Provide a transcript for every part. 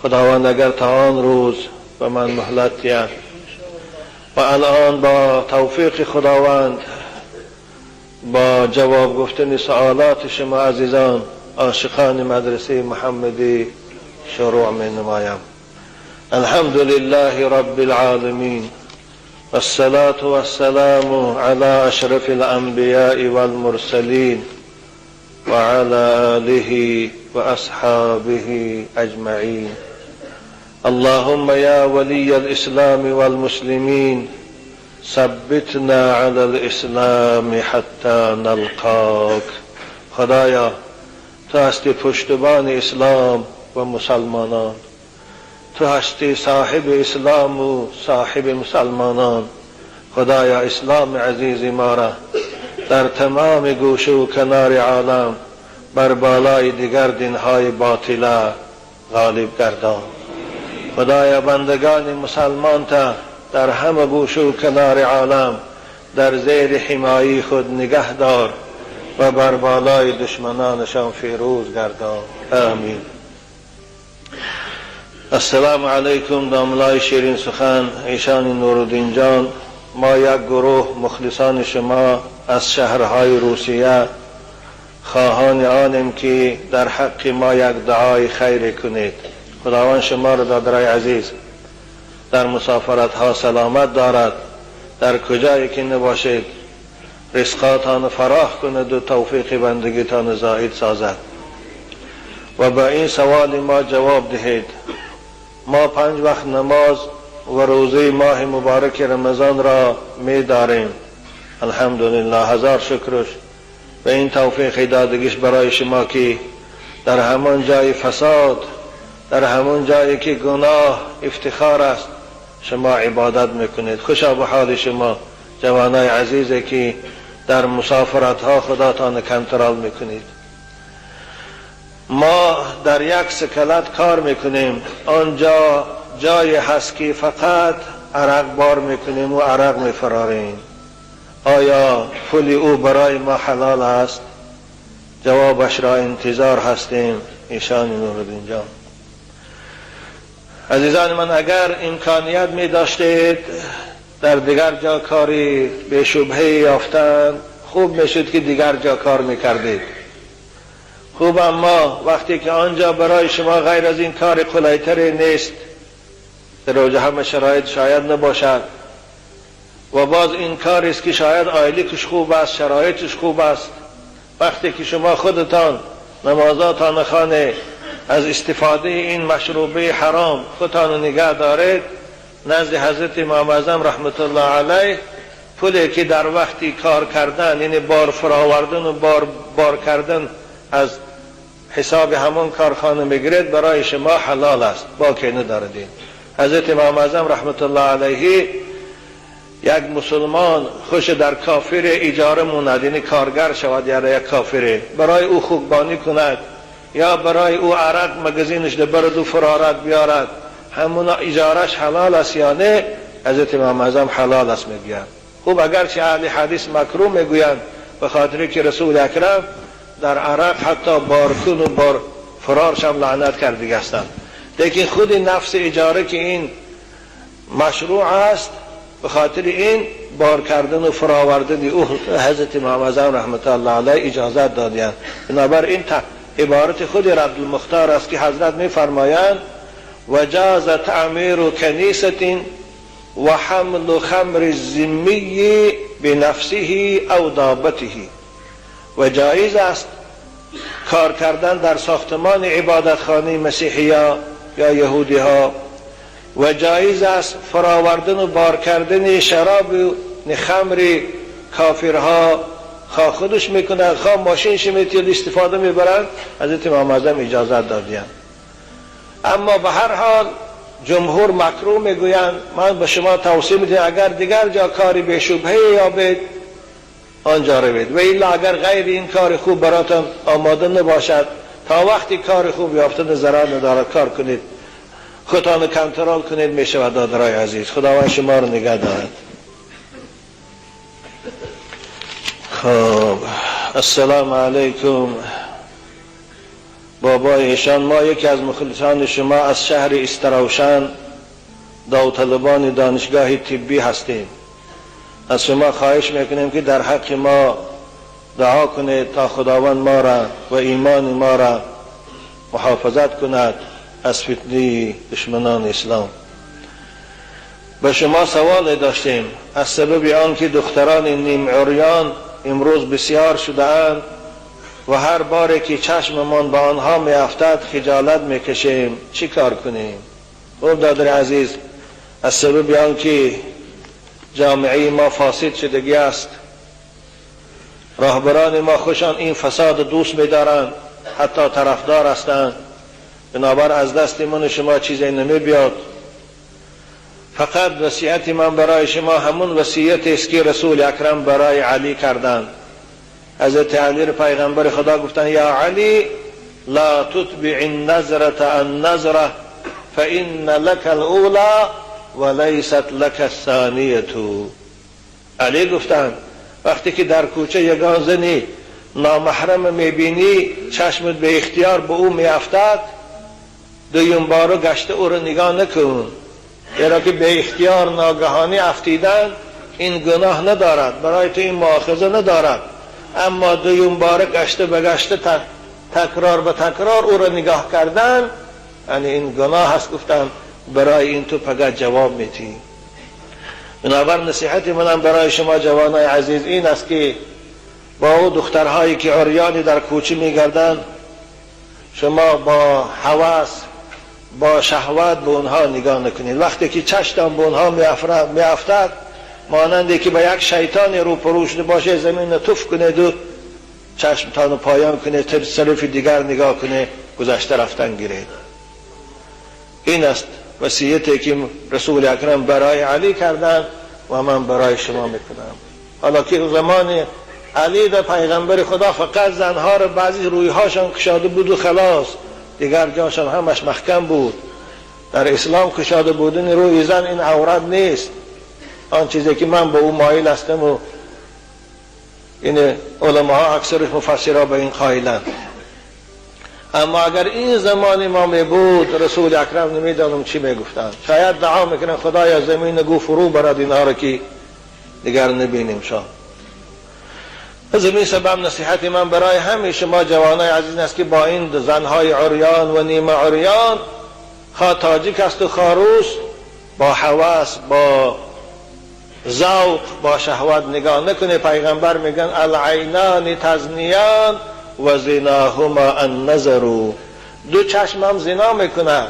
خداوند اگر تا آن روز به من مهلت دهد و الان با توفیق خداوند با جواب گفتن سوالات شما عزیزان عاشقان مدرسه محمدی شروع می نمایم. الحمد لله رب العالمین والصلاة والسلام على اشرف الانبیاء والمرسلین وعلى آله واصحابه اجمعین. اللهم یا ولی الاسلام والمسلمین ثبتنا على الاسلام حتى نلقاك. خدایا تو هستی پشتبان اسلام و مسلمانان، تو هستی صاحب اسلام و صاحب مسلمانان. خدایا اسلام عزیز ما را در تمام گوشه و کنار عالم بر بالای دیگر دینهای باطله غالب گردان. خدایا بندگان مسلمان تا در همه گوشه و کنار عالم در زیر حمایه خود نگه دار و بر بالای دشمنانشان فیروز گردان. آمین. السلام علیکم داملای شیرین سخن ایشان نورالدین جان. ما یک گروه مخلصان شما از شهرهای روسیه خواهان آنیم که در حق ما یک دعای خیر کنید. خداوند شما را دادرای عزیز در مسافرت ها سلامت دارد، در کجایی که نباشید رزقاتان فراخ کند و توفیق بندگیتان زائد سازد و با این سوال ما جواب دهید. ما 5 وقت نماز و روزه ماه مبارک رمضان را می داریم. الحمدلله، هزار شکرش و این توفیق دادگیش برای شما که در همان جای فساد، در همون جایی که گناه افتخار است شما عبادت میکنید. خوشا به حال شما جوانای عزیزی که در مسافرت ها خداتان کنترل میکنید. ما در یک سکلت کار میکنیم، آنجا جای هست که فقط عرق بار میکنیم و عرق میفراریم. آیا پول او برای ما حلال است؟ جوابش را انتظار هستیم. ایشان نورالدین جان. عزیزان من، اگر امکانیت می داشتید در دیگر جا کاری به شبهه یافتن، خوب میشد که دیگر جا کار میکردید. خوب، اما وقتی که آنجا برای شما غیر از این کار قلیتری نیست، در اوج همه شرایط شاید نباشد و باز این کاری است که شاید آیلیکش خوب است، شرایطش خوب است. وقتی که شما خودتان نمازاتان خانه از استفاده این مشروبه حرام خودتان نگه دارید، نزد حضرت امام اعظم رحمت الله علیه پولی که در وقتی کار کردن، یعنی بار فراوردن و بار کردن از حساب همون کارخانه میگیرید، برای شما حلال است، باکی نداردین. حضرت امام اعظم رحمت الله علیه یک مسلمان خوش در کافر اجاره موند، یعنی کارگر شود یا یک کافره، برای او خوبانی کند یا برای او عرق مگزینش ده برد و فرارت بیارد، همون اجارش حلال است یا نه؟ حضرت امام اعظم حلال است میگویند. خوب، اگرچه اهل حدیث مکروه میگویند به خاطر که رسول اکرم در عرق حتی بارکن و بار فرارش هم لعنت کرده هستند، لیکن خود نفس اجاره که این مشروع است، به خاطر این بار کردن و فراوردن او حضرت امام اعظم رحمت الله علیه اجازت دادند. بنابراین عبارت خود رد المختار است که حضرت می فرمایند و جاز تعمیر کنیسة و حمل خمر الذمی بنفسه او دابته. و جایز است کار کردن در ساختمان عبادتخانه مسیحی ها یا یهودی ها، و جایز است فراوردن و بار کردن شراب و خمر کافرها، خواه خودش میکنند خواه ماشینش میتید استفاده میبرند، حضرت امام اعظم اجازت دادند. اما به هر حال جمهور مکروه میگویند. من به شما توصیه میدم اگر دیگر جا کاری به شبهه یابید آنجا روید، و الا اگر غیر این کار خوب براتون آماده نباشد، تا وقتی کار خوب یافتن ضرر ندارد کار کنید، خودتان کنترل کنید، میشود دادرای عزیز. خداوند شما رو نگه دارد. خب، السلام علیکم بابا ایشان ما یکی از مخلصان شما از شهر استراوشن داوطلبان دانشگاه طبی هستیم. از شما خواهش میکنیم که در حق ما دعا کنید تا خداوند ما را و ایمان ما را محافظت کند از فتنه دشمنان اسلام. به شما سوال داشتیم از سبب آنکه دختران نیم عریان امروز بسیار شده اند و هر باره که چشممان به آنها میافتد خجالت میکشیم، چی کار کنیم؟ برادر عزیز، از سبب آنکه جامعه ما فاسد شدگی است، راهبران ما خوشان این فساد دوست می‌دارند، حتی طرفدار هستند، بنابر از دست من شما چیزی نمی‌بیاد. فقط وصیت من برای شما همون وصیت است که رسول اکرم برای علی کردند. حضرت علی پیغمبر خدا گفتند یا علی لا تتبع النظرة النظرة فإن لك الأولى ولیست لك الثانیة. علی گفتند وقتی که در کوچه یگان زنی نامحرم میبینی چشمت به اختیار به او میافتد، دویم بارو گشته او رو نگاه نکن، زیرا که به اختیار ناگهانی افتیدن این گناه ندارد، برای تو این مؤاخذه ندارد، اما دویم باره گشته به گشته تکرار به تکرار او را نگاه کردن یعنی این گناه هست. گفتن برای این تو فقط جواب میتی. بنابر نصیحت منم برای شما جوانای عزیز این است که با او دخترهایی که عریانی در کوچه میگردن شما با هوس با شهوت به اونها نگاه نکنید. وقتی که چشتان به اونها میافتد مانندی که به یک شیطان رو پروشده باشه زمین توف کنید و چشمتان پایان کنید، طرف دیگر نگاه کنید، گذشته رفتن گیرید. این است وصیتی که رسول اکرم برای علی کردند و من برای شما میکنم. حالا که زمان علی در پیغمبر خدا فقط زنها را بعضی رویهاشان کشاده بود و خلاص، دیگر جاشان همش محکم بود. در اسلام کشاده بودن روی زن این عورت نیست، آن چیزی که من به او مایل هستم و این علماء اکثر مفسرها به این قائلند. اما اگر این زمان ما می بود رسول اکرم نمیدانم چی میگفتند. شاید دعا میکنن خدایا زمین گو فرو برد اینها را که دیگر نبینیم. شاه از این سبب نصیحت من برای همه شما جوانای عزیز است که با این زنهای عریان و نیمه عریان، خواه تاجیک است و خاروس، با هوس با ذوق با شهوت نگاه نکنه. پیغمبر میگن العینان تزنیان و زناهما النظر. دو چشم هم زنا میکنه.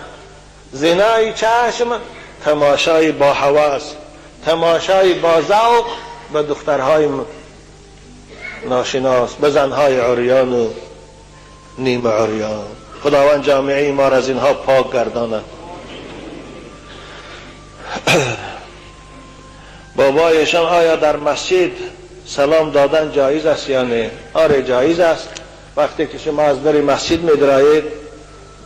زنای چشم تماشای با هوس، تماشای با ذوق به دخترهای ناشناس، به زنهای عریان و نیمه عریان. خداوند جامعه ما را از اینها پاک گرداند. بابایشان آیا در مسجد سلام دادن جایز است یا نه؟ آره جایز است. وقتی که شما از در مسجد می‌درایید،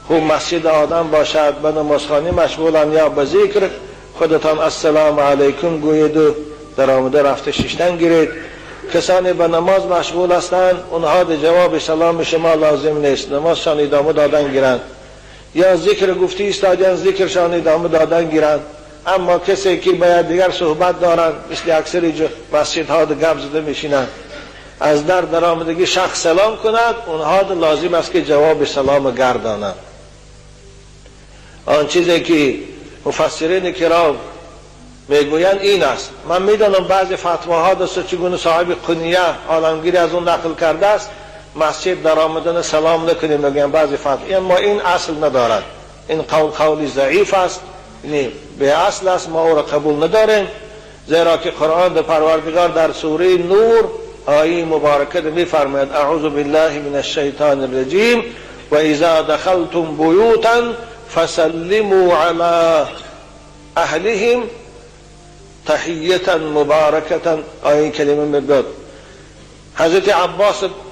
خوب مسجد آدم باشد، به نمازخانه مشغولن یا به ذکر، خودتان السلام علیکم گویید و در آمده رفته شیشتن گیرید. کسانی به نماز مشغول هستند اونها در جواب سلام شما لازم نیست، نمازشان ادامه دادن گیرند، یا ذکر گفتی ایستادن ذکرشان ادامه دادن گیرند. اما کسی که باید دیگر صحبت دارند مثل اکثر مسجدها در گپ زده میشینند، از در آمدگی شخص سلام کند، اونها لازم است که جواب سلام گردانند. آن چیزی که مفسرین کرام میگویند این است. من میدانم بعضی فتواها دست چگونه صاحب قنیه عالمگیری از اون نقل کرده است مسجد در آمدن سلام نکنیم، میگن بعضی فتوا، اما این اصل ندارد. این قولی ضعیف است، یعنی به اصل است، ما او را قبول نداریم، زیرا که قرآن در پروردگار در سوره نور آیه مبارکه میفرماید اعوذ بالله من الشیطان الرجیم و اذا دخلتم بیوتا فسلموا علی اهلهم تحیتا مبارکتا. آیه کلمه میگوید. حضرت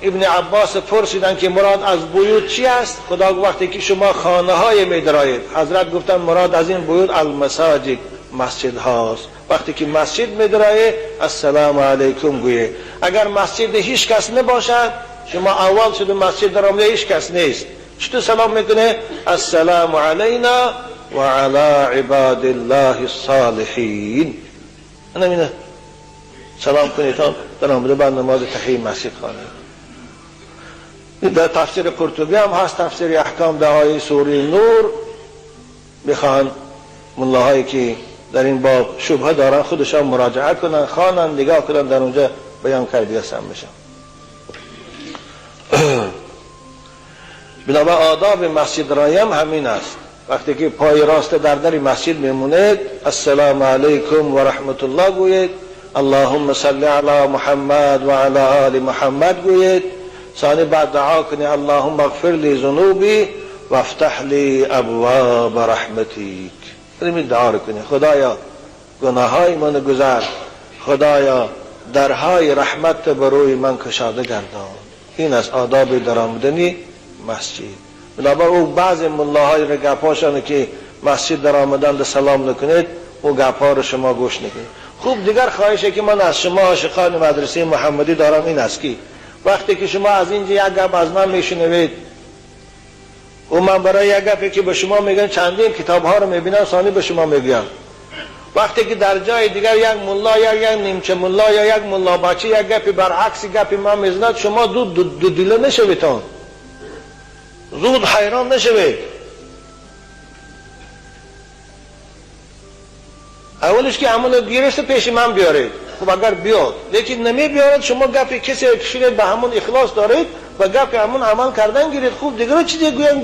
ابن عباس پرسیدند که مراد از بیوت چی است؟ خدا وقتی که شما خانه های می درایید، حضرت گفتن مراد از این بیوت المساجد، مسجد هاست. وقتی که مسجد می درایید السلام علیکم گویید. اگر مسجد هیچ کس نباشد، شما اول شده مسجد در آمده هیچ کس نیست، چطور سلام میکنه؟ السلام علینا و علی عباد الله الصالحین. اینه سلام کنید تا در آمده بر نماز تحیه مسجد خانه. در تفسیر قرطبی هم هست، تفسیر احکام دعای سوره نور. میخوان ملاهایی که در این باب شبهه دارن خودشان مراجعه کنن، خوانن، نگاه کنن، در اونجا بیان کردی هستن بشن. بنابر آداب مسجد رایم همین است. وقتی که پای راست در مسجد میمونید السلام علیکم و رحمت الله گویید، اللهم صل علی محمد و علی آل محمد گویید. ثانی بعد دعا کنید اللهم اغفر لی ذنوبی و افتح لی ابواب رحمتیک. این دعا رو کنید خدایا گناههای من گذر، خدایا درهای رحمت بروی من کشاده گردان. این از آداب در آمدنی مسجد. بنابر او بعض ملاهای رو گپاشانه که مسجد در آمدن سلام نکنید، او گپا رو شما گوش نکنید. خوب دیگر خواهشه که من از شما عاشقان مدرسه محمدی دارم این است که وقتی که شما از اینجا یک گپ از من میشنوید و من برای یک گپی که به شما میگن چندین کتاب ها رو میبینم ثانی به شما میگم، وقتی که در جای دیگر یک ملا یا یک نیمچه ملا یا یک ملا بچه یک گپی برعکس گپی من میزند، شما دو دیله نشوید، زود حیران نشوید. اولش که همون گیرست پیش من بیارید، خب اگر بیاد، لیکن نمی بیارد شما گپی کسی کشید به همون اخلاص دارید و گپی همون عمل کردن گیرید. خوب دیگر چیزی گوین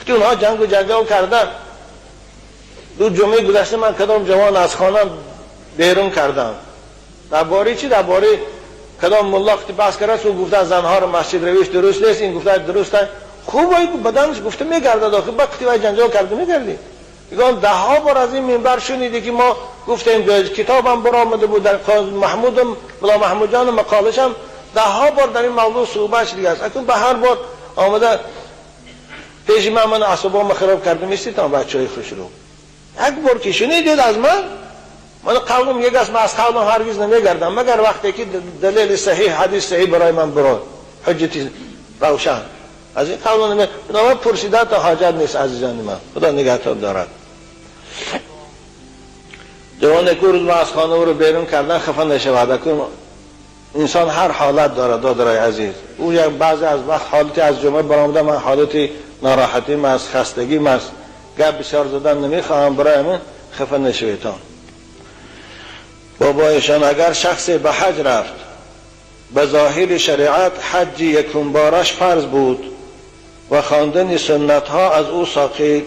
که اونها جنگ و جنگل کردن. دو جمعه گذشته من کدام جوان از خانه بیرون کردم درباره چی؟ درباره کدام ملا وقتی بحث کرد او گفته زنها رو مسجد رویش درست نیست، این گفته درسته. خوب وای بدنش گفته میگرده داخل، وقتی وای جنجال کرده میگردی. میگم ده ها بار از این منبر شنیدی که ما گفتیم کتابم برآمده بود در ملا محمود جان مقالش هم ده ها بار در این موضوع صحبت شده است. اکنون به هر بار آمده پیش من اعصابم خراب کرده میستی تا بچهای خوش رو. یک بار که شنیدید از من قولم یک است، من از قولم هرگز نمیگردم مگر وقتی که دلیل صحیح حدیث صحیح برای من برای حجتی روشن. از این قولم نمیگردم. پرسیدن تا حاجت نیست عزیزان من، خدا نگهدار دارد. جوان که روز ما از خانه او رو بیرون کردن خفه نشود. انسان هر حالت دارد دادرای عزیز. او یک بعضی از وقت حالتی از جمعه برآمده من حالتی ناراحتی من از خستگی من گپ بسیار زدن نمیخواهم، برای من خفه نشویتان. بابایشان اگر شخص به حج رفت به ظاهر شریعت حج یکم بارش فرض بود و خواندن سنت ها از او ساقط،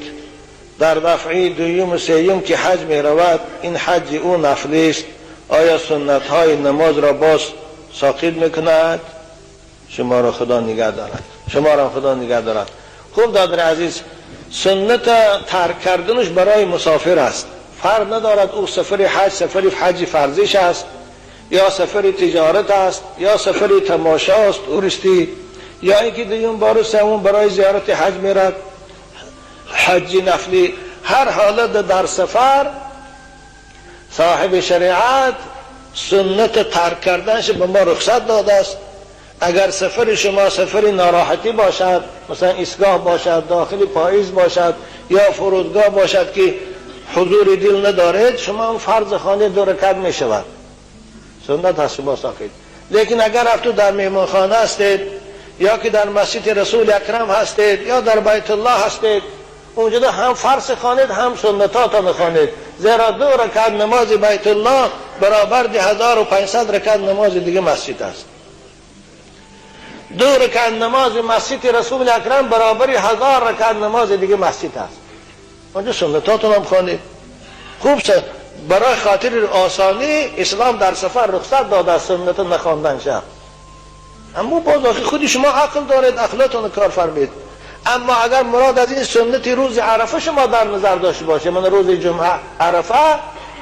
در دفعه دویم و سوم که حج می رود این حج او نفلی است، آیا سنت های نماز را باز ساقط میکند؟ شما را خدا نگه دارد، شما را خدا نگه دارد. خوب دادر عزیز، سنت ترک کردنش برای مسافر است، فرق ندارد او سفر حج سفر حج فرضیش است یا سفر تجارت است یا سفر تماشا است اوریستی، یا اینکه دیون بار سوم برای زیارت حج میرد حج نفلی. هر حالت در سفر صاحب شریعت سنت ترک کردنش به ما رخصت داده است. اگر سفر شما سفر ناراحتی باشد، مثلا ایستگاه باشد، داخل پاییز باشد یا فرودگاه باشد که حضور دل ندارید، شما اون فرض خانه 2 رکعت می شود، سنت هست شما ساقط. لیکن اگر تو در مهمانخانه هستید یا که در مسجد رسول اکرم هستید یا در بیت الله هستید، اونجا هم فرض خوانید هم سنتات میخوانید، زیرا 2 رکعت نماز بیت الله برابر 1500 رکعت نماز دیگه مسجد است. 2 رکعت نماز مسجد رسول اکرم برابر 1000 رکعت نماز دیگه مسجد است. اونجا سنتاتون هم خوانید. خوب برای خاطر آسانی اسلام در سفر رخصت داده است سنت نخواندن شد. اما باز آخی خودی شما عقل دارید، عقلتون کار فرمید. اما اگر مراد از این سنت روز عرفه شما در نظر داشته باشه، من روز جمعه عرفه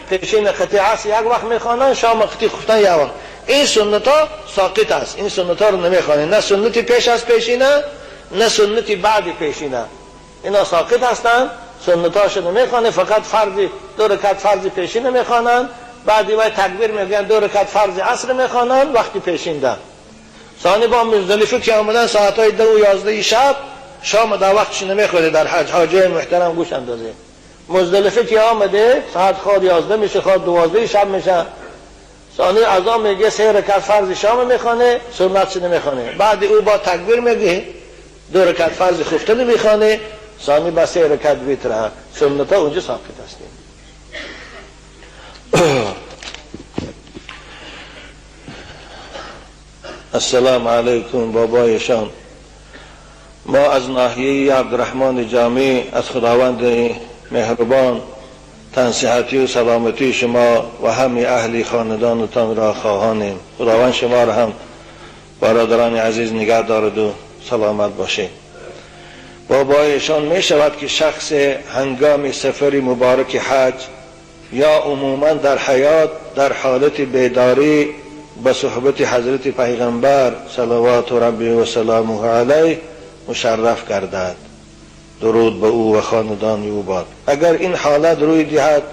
پیشین خطی عصر یک وقت میخوانن، شام خطی خفتن یک وقت، این سنت ها ساقط است، این سنت ها رو نمیخوانن، نه سنتی پیش از پیشینه نه سنتی بعد پیشینه، اینا ساقط هستن، سنت هاشو نمیخوانن، فقط فرض 2 رکعت فرض پیشینه میخوانن، بعدی وقت تکبیر میگن 2 رکعت فرض عصر میخوانن وقتی پیشین ده. ثانی با مزدلفه که آمدن ساعتهای 10 و 11 شب، شام در وقتش نمیخوره در حج. حاجی محترم گوش اندازه، مزدلفه که آمده ساعت خود 11 میشه، خود 12 شب میشه، ثانی اذان میگه 3 رکعت فرض شام میخونه، سنتش نمیخونه. بعد او با تکبیر میگه 2 رکعت فرض خفته نمیخونه، ثانی با 3 رکعت ویتر. سنت ها اونجا ثابت است. السلام علیکم بابایشان. ما از ناحیه عبدالرحمن جامی از خداوند مهربان تنصیحاتی و سلامتی شما و همه اهل خاندانتان را خواهانیم. خداوند شما را هم برادران عزیز نگه دارد و سلامت باشید. بابایشان می شود که شخص هنگام سفر مبارک حج یا عموما در حیات در حالت بیداری به صحبت حضرت پیغمبر صلوات ربی و سلامه علیه مشرف گردد، درود به او و خاندان او باد. اگر این حالت روی دهد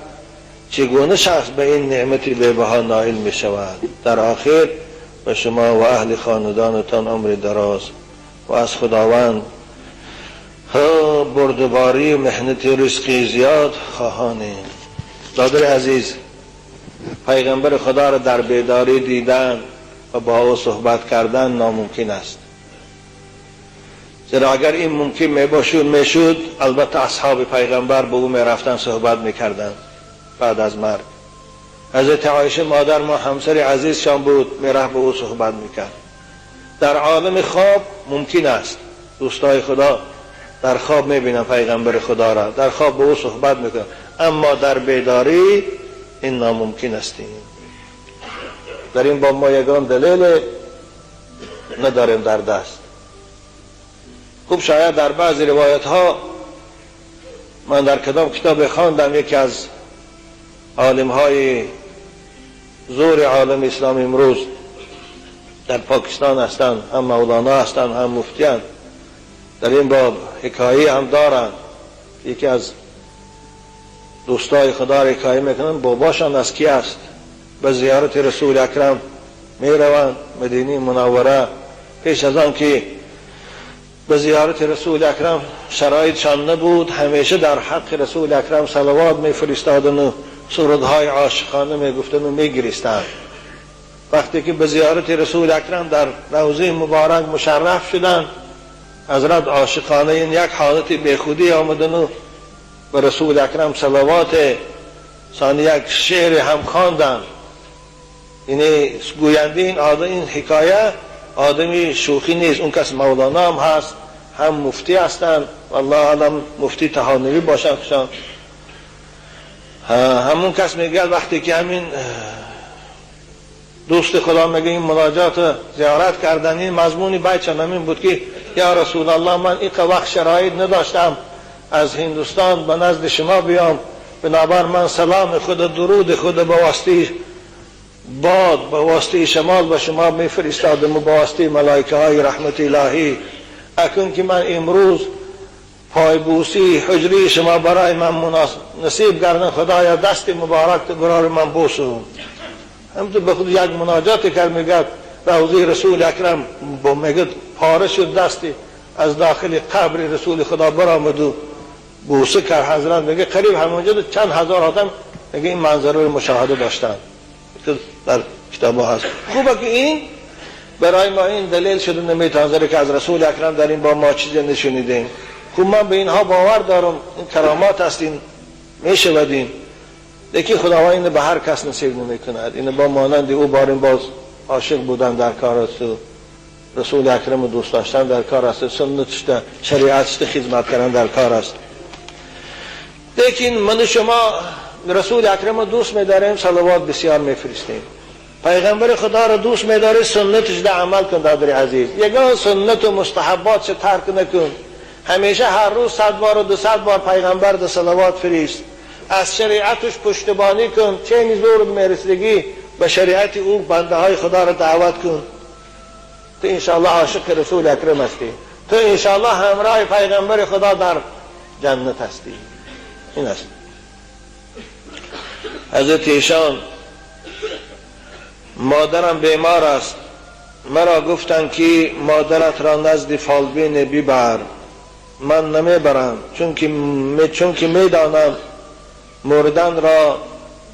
چگونه شخص به این نعمت بی‌بها نائل می شود؟ در آخر به شما و اهل خاندانتان عمر دراز و از خداوند بردباری و محنت رزقی زیاد خواهانیم. برادر عزیز، پیغمبر خدا را در بیداری دیدن و با او صحبت کردن ناممکن است. زیرا اگر این ممکن میشد البته اصحاب پیغمبر به او میرفتن صحبت میکردن بعد از مرگ. حضرت عایشه مادر ما همسر عزیزشان بود، میرفت به او صحبت میکرد. در عالم خواب ممکن است دوستای خدا در خواب میبینن پیغمبر خدا را، در خواب به او صحبت میکنن، اما در بیداری این ناممکن است. در این با ما یگان دلیل نداریم در دست. خوب شاید در بعضی روایت ها من در کدام کتاب خواندم، یکی از عالم های زور عالم اسلام امروز در پاکستان هستند، هم مولانا هستند هم مفتیان، در این باب حکایه هم دارند. یکی از دوستای خدا را حکایه میکنن، باباشان از کی است؟ به زیارت رسول اکرم میروند مدینه منوره. پیش از آن که به زیارت رسول اکرم شرایطشان نبود، همیشه در حق رسول اکرم صلوات میفرستادن و سرودهای عاشقانه میگفتن و میگریستند. وقتی که به زیارت رسول اکرم در روضه مبارک مشرف شدند، حضرت عاشقانه این یک حالت بیخودی آمدن و به رسول اکرم صلوات ثانی یک شعر هم خواندند. یعنی گوینده این حکایه آدمی شوخی نیست، اون کس مولانا هم هست هم مفتی هستند، والله علم مفتی تهانوی باشن خشان. همون کس میگه وقتی که همین دوست خدا میگه این مناجات زیارت کردن، این مضمونی بیتشان همین بود که یا رسول الله من این وقت شرایط نداشتم از هندوستان به نزد شما بیام، بنابر من سلام خود درود خود به واسطه باد به واسطه شمال به شما میفرستادم و به واسطه ملائکه های رحمت الهی. اکنون که من امروز پایبوسی حجری شما برای من نصیب کردن، خدایا دست مبارک برای من بوسون. همینطور به خود یک مناجات کرد، میگه روضه رسول اکرم با میگه پاره شد دستی از داخل قبر رسول خدا برآمد و بوسه کرد. حضرت میگه قریب همونجا چند هزار آدم میگه این منظره رو مشاهده داشتن، در کتاب ها هست. خوبه که این برای ما این دلیل شده نمیتانه که از رسول اکرم در این با ما چیزی نشونیدیم. خوب من به اینها باور دارم، این کرامات هستین میشودین، لیکن خداوند این به هر کس نصیب نمیکند. این با مانند او بارین باز عاشق بودن در کار است و رسول اکرم دوست داشتن در کار است، سنتش شریعتش خدمت کردن در کار است. لیکن من شما رسول اکرم دوست می‌داریم، صلوات بسیار میفرستیم. پیغمبر خدا را دوست می‌داری، سنتش در عمل کن برادر عزیز. یگان سنت و مستحبات چه ترک نکن. همیشه هر روز 100 بار و 200 بار پیغمبر در صلوات فرست. از شریعتش پشتیبانی کن، چه میزور میرسیدگی به شریعت او بنده های خدا را دعوت کن. تو انشاءالله عاشق رسول اکرم هستی، تو انشاءالله همراه پیغمبر خدا در جنت هستی. این است. حضرت ایشان مادرم بیمار است، مرا گفتند که مادرت را نزد فالبین ببر. من نمیبرم، چون که میدانم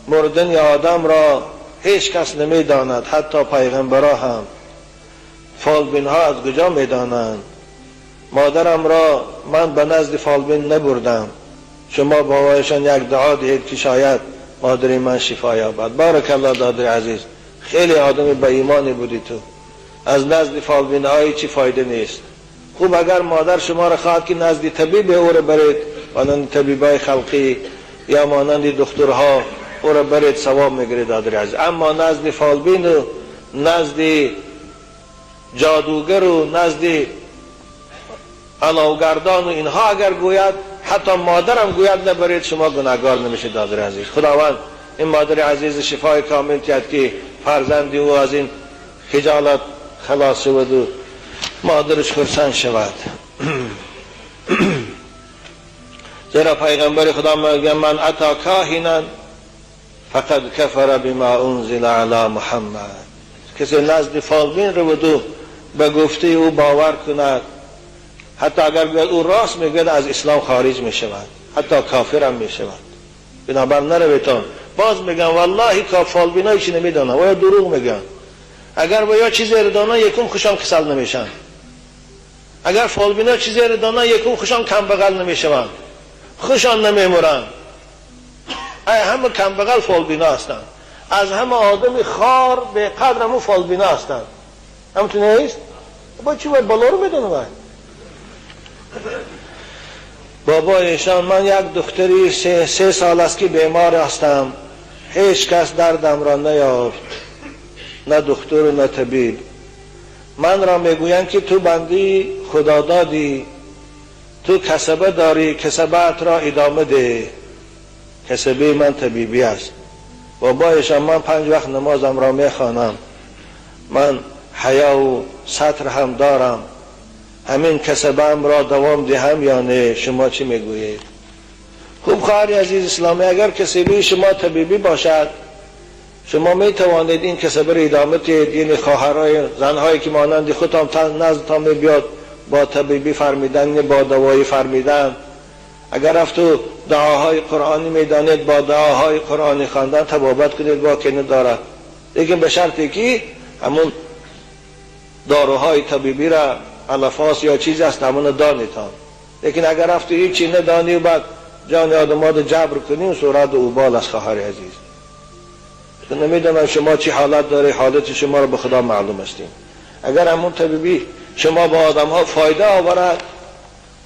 مردن آدم را هیچ کس نمیداند، حتی پیغمبرها هم. فالبین ها از کجا میدانند؟ مادرم را من به نزد فالبین نبردم. شما بابایشان یک دعا دهید که شاید مادر من شفا یابد. بارک الله دادر عزیز، خیلی آدم به ایمانی بودی تو. از نزد فالبین های چی فایده نیست. خوب اگر مادر شما را خواهد که نزد طبیب او را برید، مانند طبیبای خلقی یا مانند دکترها او را برید، ثواب میگیرید دادر عزیز. اما نزد فالبین و نزد جادوگر و نزد علاوگردان و اینها اگر گوید، حتی مادرم گوید نبرید، شما گناهگار نمیشید دادر عزیز. خداوند این مادر عزیز شفای کامل کرد که فرزندی او از این خجالت خلاص شود و مادرش خرسند شود. زیرا پیغمبر خدا میگه من اتی کاهنا فقد کفر بما انزل علی محمد. کسی نزد فالبین رود و به گفته او باور کند، حتی اگر او راست میگه از اسلام خارج میشود، حتی کافر هم میشود. بنابر نرویتان. باز میگن والله فالبین ها چی نمیدانن و یا دروغ میگن. اگر با یا چیزی رو دانن یکم خوشم کسل نمیشن. اگر فالبین ها چیزی رو دانن یکم خوشم کم بغل نمیشون، خوشان نمیمورن. همه کم بغل فالبین ها هستن. از همه آدم خار به قدر همه فالبین ها هستن. همتون نیست؟ با چی باید بالا رو بدونه باید؟ بابایشان من یک دختری 3 سال است که بیمار هستم، هیچ کس دردم را نیافت، نه دکتر و نه طبیب. من را میگویند که تو بندی خدا دادی، تو کسبه داری، کسبت را ادامه ده. کسبه من طبیبی است. بابایشان من 5 وقت نمازم را میخوانم، من حیا و ستر هم دارم، همین کسبم را دوام دهم یا نه؟ شما چی میگویید؟ خوب خواهر عزیز اسلامی، اگر کسبه شما طبیبی باشد، شما می توانید این کسبه را ادامه دهید. یعنی خواهرای زنهایی که مانند خودتان نزدتان می بیاد با طبیبی فرمیدن، با دوایی فرمیدن، اگر رفتو دعاهای قرآنی میدانید با دعاهای قرآنی خواندن تبابت کنید، با که ندارد. لیکن به شرطی که همون داروهای طبیبی را علفاس یا چیزی است همون دانیتان. لیکن اگر رفتو هیچی ندانی و بعد جان آدم ها جبر کنی، صورت و اوبال از خواهر عزیز. نمیدونم شما چی حالت داره، حالت شما رو به خدا معلوم استیم. اگر همون طبیبی شما با آدم ها فایده آورد،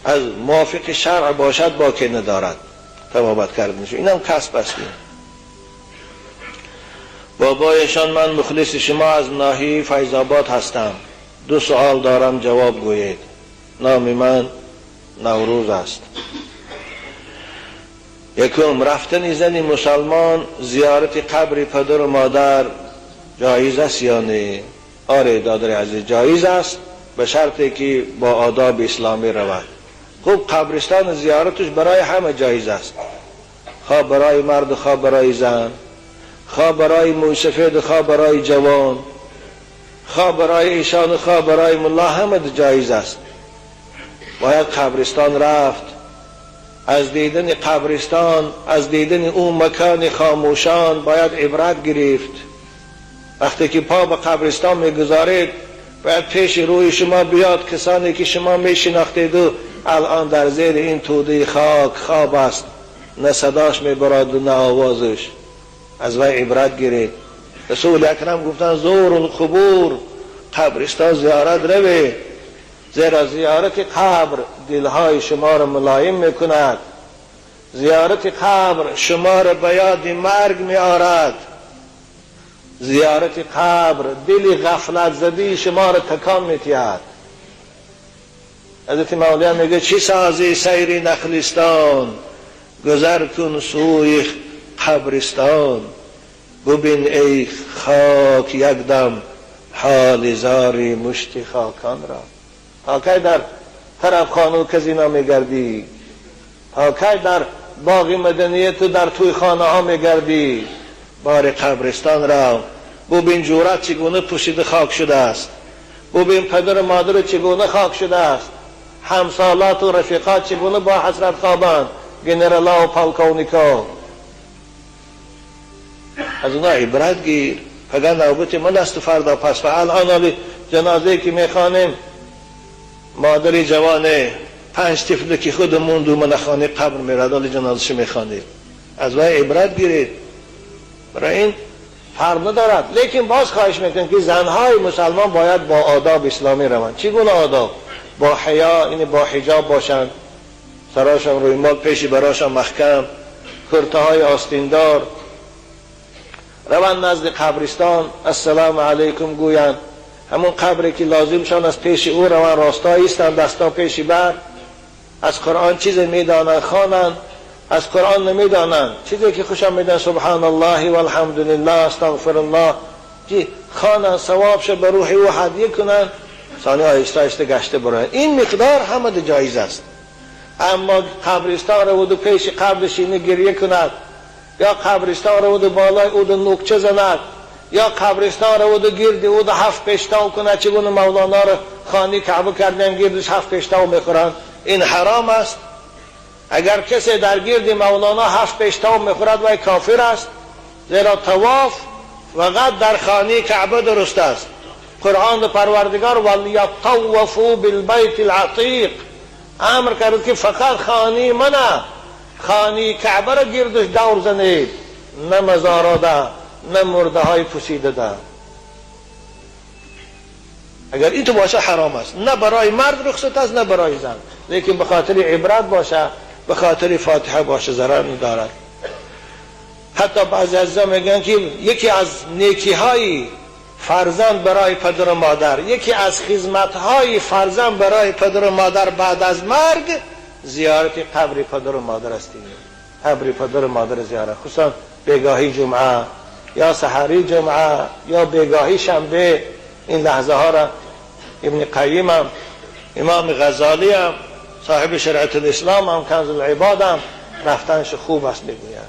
از موافق شرع باشد، با که ندارد تبابت کردن شو. اینم کسب استیم. بابایشان من مخلص شما از ناحیه فیض‌آباد هستم. 2 سوال دارم، جواب گویید. نام من نوروز است. یکم، رفتن زن مسلمان زیارت قبر پدر و مادر جایز است یا نه؟ آره دادر عزیز، جایز است، به شرطی که با آداب اسلامی رود. خوب قبرستان زیارتش برای همه جایز است، خواه برای مرد، خواه برای زن، خواه برای موسفید، خواه برای جوان، خواه برای ایشان، خواه برای ملا، همه جایز است. باید قبرستان رفت. از دیدن قبرستان، از دیدن اون مکان خاموشان باید عبرت گرفت. وقتی که پا به قبرستان میگذارید، باید پیش روی شما بیاد کسانی که شما میشناختید و الان در زیر این توده خاک خواب است، نه صداش میبرد و نه آوازش. از وی عبرت گیرید. رسول اکرم گفتن زور القبور، قبرستان زیارت روید، زیرا زیارت قبر دلهای شما را ملایم میکند. زیارت قبر شما را به یاد مرگ میآرد. زیارت قبر دل غفلت زدی شما را تکان میتید. حضرت مولانا میگه چی سازی سیر نخلستان، گذر کن سوی قبرستان، ببین ای خاک یک دم حال زاری مشت خاکان را. تا کی در طرف خانه کزینا میگردی؟ تا کی در باغ مدنیت و در توی خانه ها میگردی؟ بار قبرستان را ببین جورت چگونه پوشیده خاک شده است. ببین پدر و مادر چگونه خاک شده است، همسالات و رفیقات چگونه با حسرت خوابند، گنرالا و پالکونیکا. از اونا عبرت گیر. اگر نوبت من است فردا پس الان جنازه که میخوانیم، مادری جوانه 5 طفل که خودمون دو من خانه قبر میرد، حالا جنازش میخوانیم. از وای عبرت گیرید. برای این فرق ندارد. لیکن باز خواهش میکنم که زنهای مسلمان باید با آداب اسلامی روند. چگونه آداب؟ با حیا، یعنی با حجاب باشند، سراشان روی مال، پیشی براشان محکم، کرته های آستیندار، روند نزد قبرستان السلام علیکم گویند. همون قبری که لازم شان از پیش او روان راستا ایستند، دستا پیشی بر. از قرآن چیز میدانند خوانند، از قرآن نمیدانند چیزی که خوشم میدن سبحان الله والحمدلله استغفر الله خوانند، ثوابش به روح او هدیه کنند. ثانی آهسته آهسته گشته برند. این مقدار همه جایز است. اما قبرستان رو و پیش قبرش اینه گریه کند، یا قبرستان رو و بالای او نکچه زند، یا قبرستان رو و گرد او 7 پیشتاو کند. چگونه مولانا رو خانی کعبه کردن گردش 7 پیشتاو میخورند. این حرام است. اگر کسی در گرد مولانا 7 پیشتاو میخورد و کافر است، زیرا طواف فقط در خانه کعبه درست است. قرآن پروردگار ولیطوفوا بالبیت العتیق امر کرد که فقط خانه منه، خانه کعبه را گردش دور زنید، نه مزارات نه مرده های پوسیده ده. اگر این تو باشه حرام است. نه برای مرد رخصت است نه برای زن، لیکن به خاطر عبرت باشه، به خاطر فاتحه باشه، ضرر ندارد. حتی بعضی عزیزان میگن که یکی از نیکی های فرزند برای پدر و مادر، یکی از خدمت های فرزند برای پدر و مادر بعد از مرگ زیارت قبر پدر و مادر است. قبر پدر و مادر زیارت، خصوصا بیگاهی جمعه یا سحری جمعه یا بیگاهی شنبه. این لحظه ها را ابن قیم هم، امام غزالی هم، صاحب شریعت الاسلام هم، کنز العباد هم رفتنش خوب است میگویند.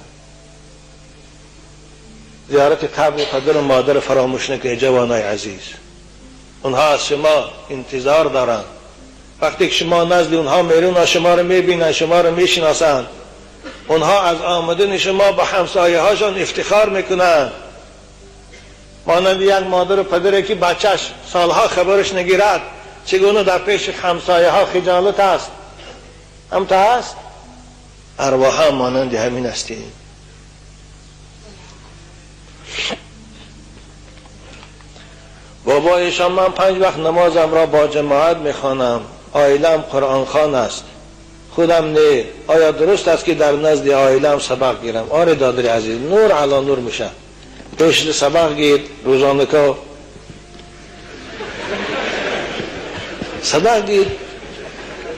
زیارت قبر پدر و مادر فراموش نکنید جوانای عزیز. اونها از شما انتظار دارند. وقتی که شما نزد اونها میرین، اونها شما رو میبینن، شما رو میشناسند. اونها از آمدن شما با همسایه هاشون افتخار میکنند. مانند یک مادر و پدری که بچهش سالها خبرش نگیرد، چگونه در پیش همسایه ها خجالت است. همتا است. ارواح هم مانند همین هستیم. بابایشان من 5 وقت نمازم را با جماعت میخوانم، عائلم قرآن خوان است، خودم نه. آیا درست است که در نزد عائلم سبق گیرم؟ آره دادر عزیز، نور علی نور میشه. پیش سبق گیر، روزانه که سبق گیر،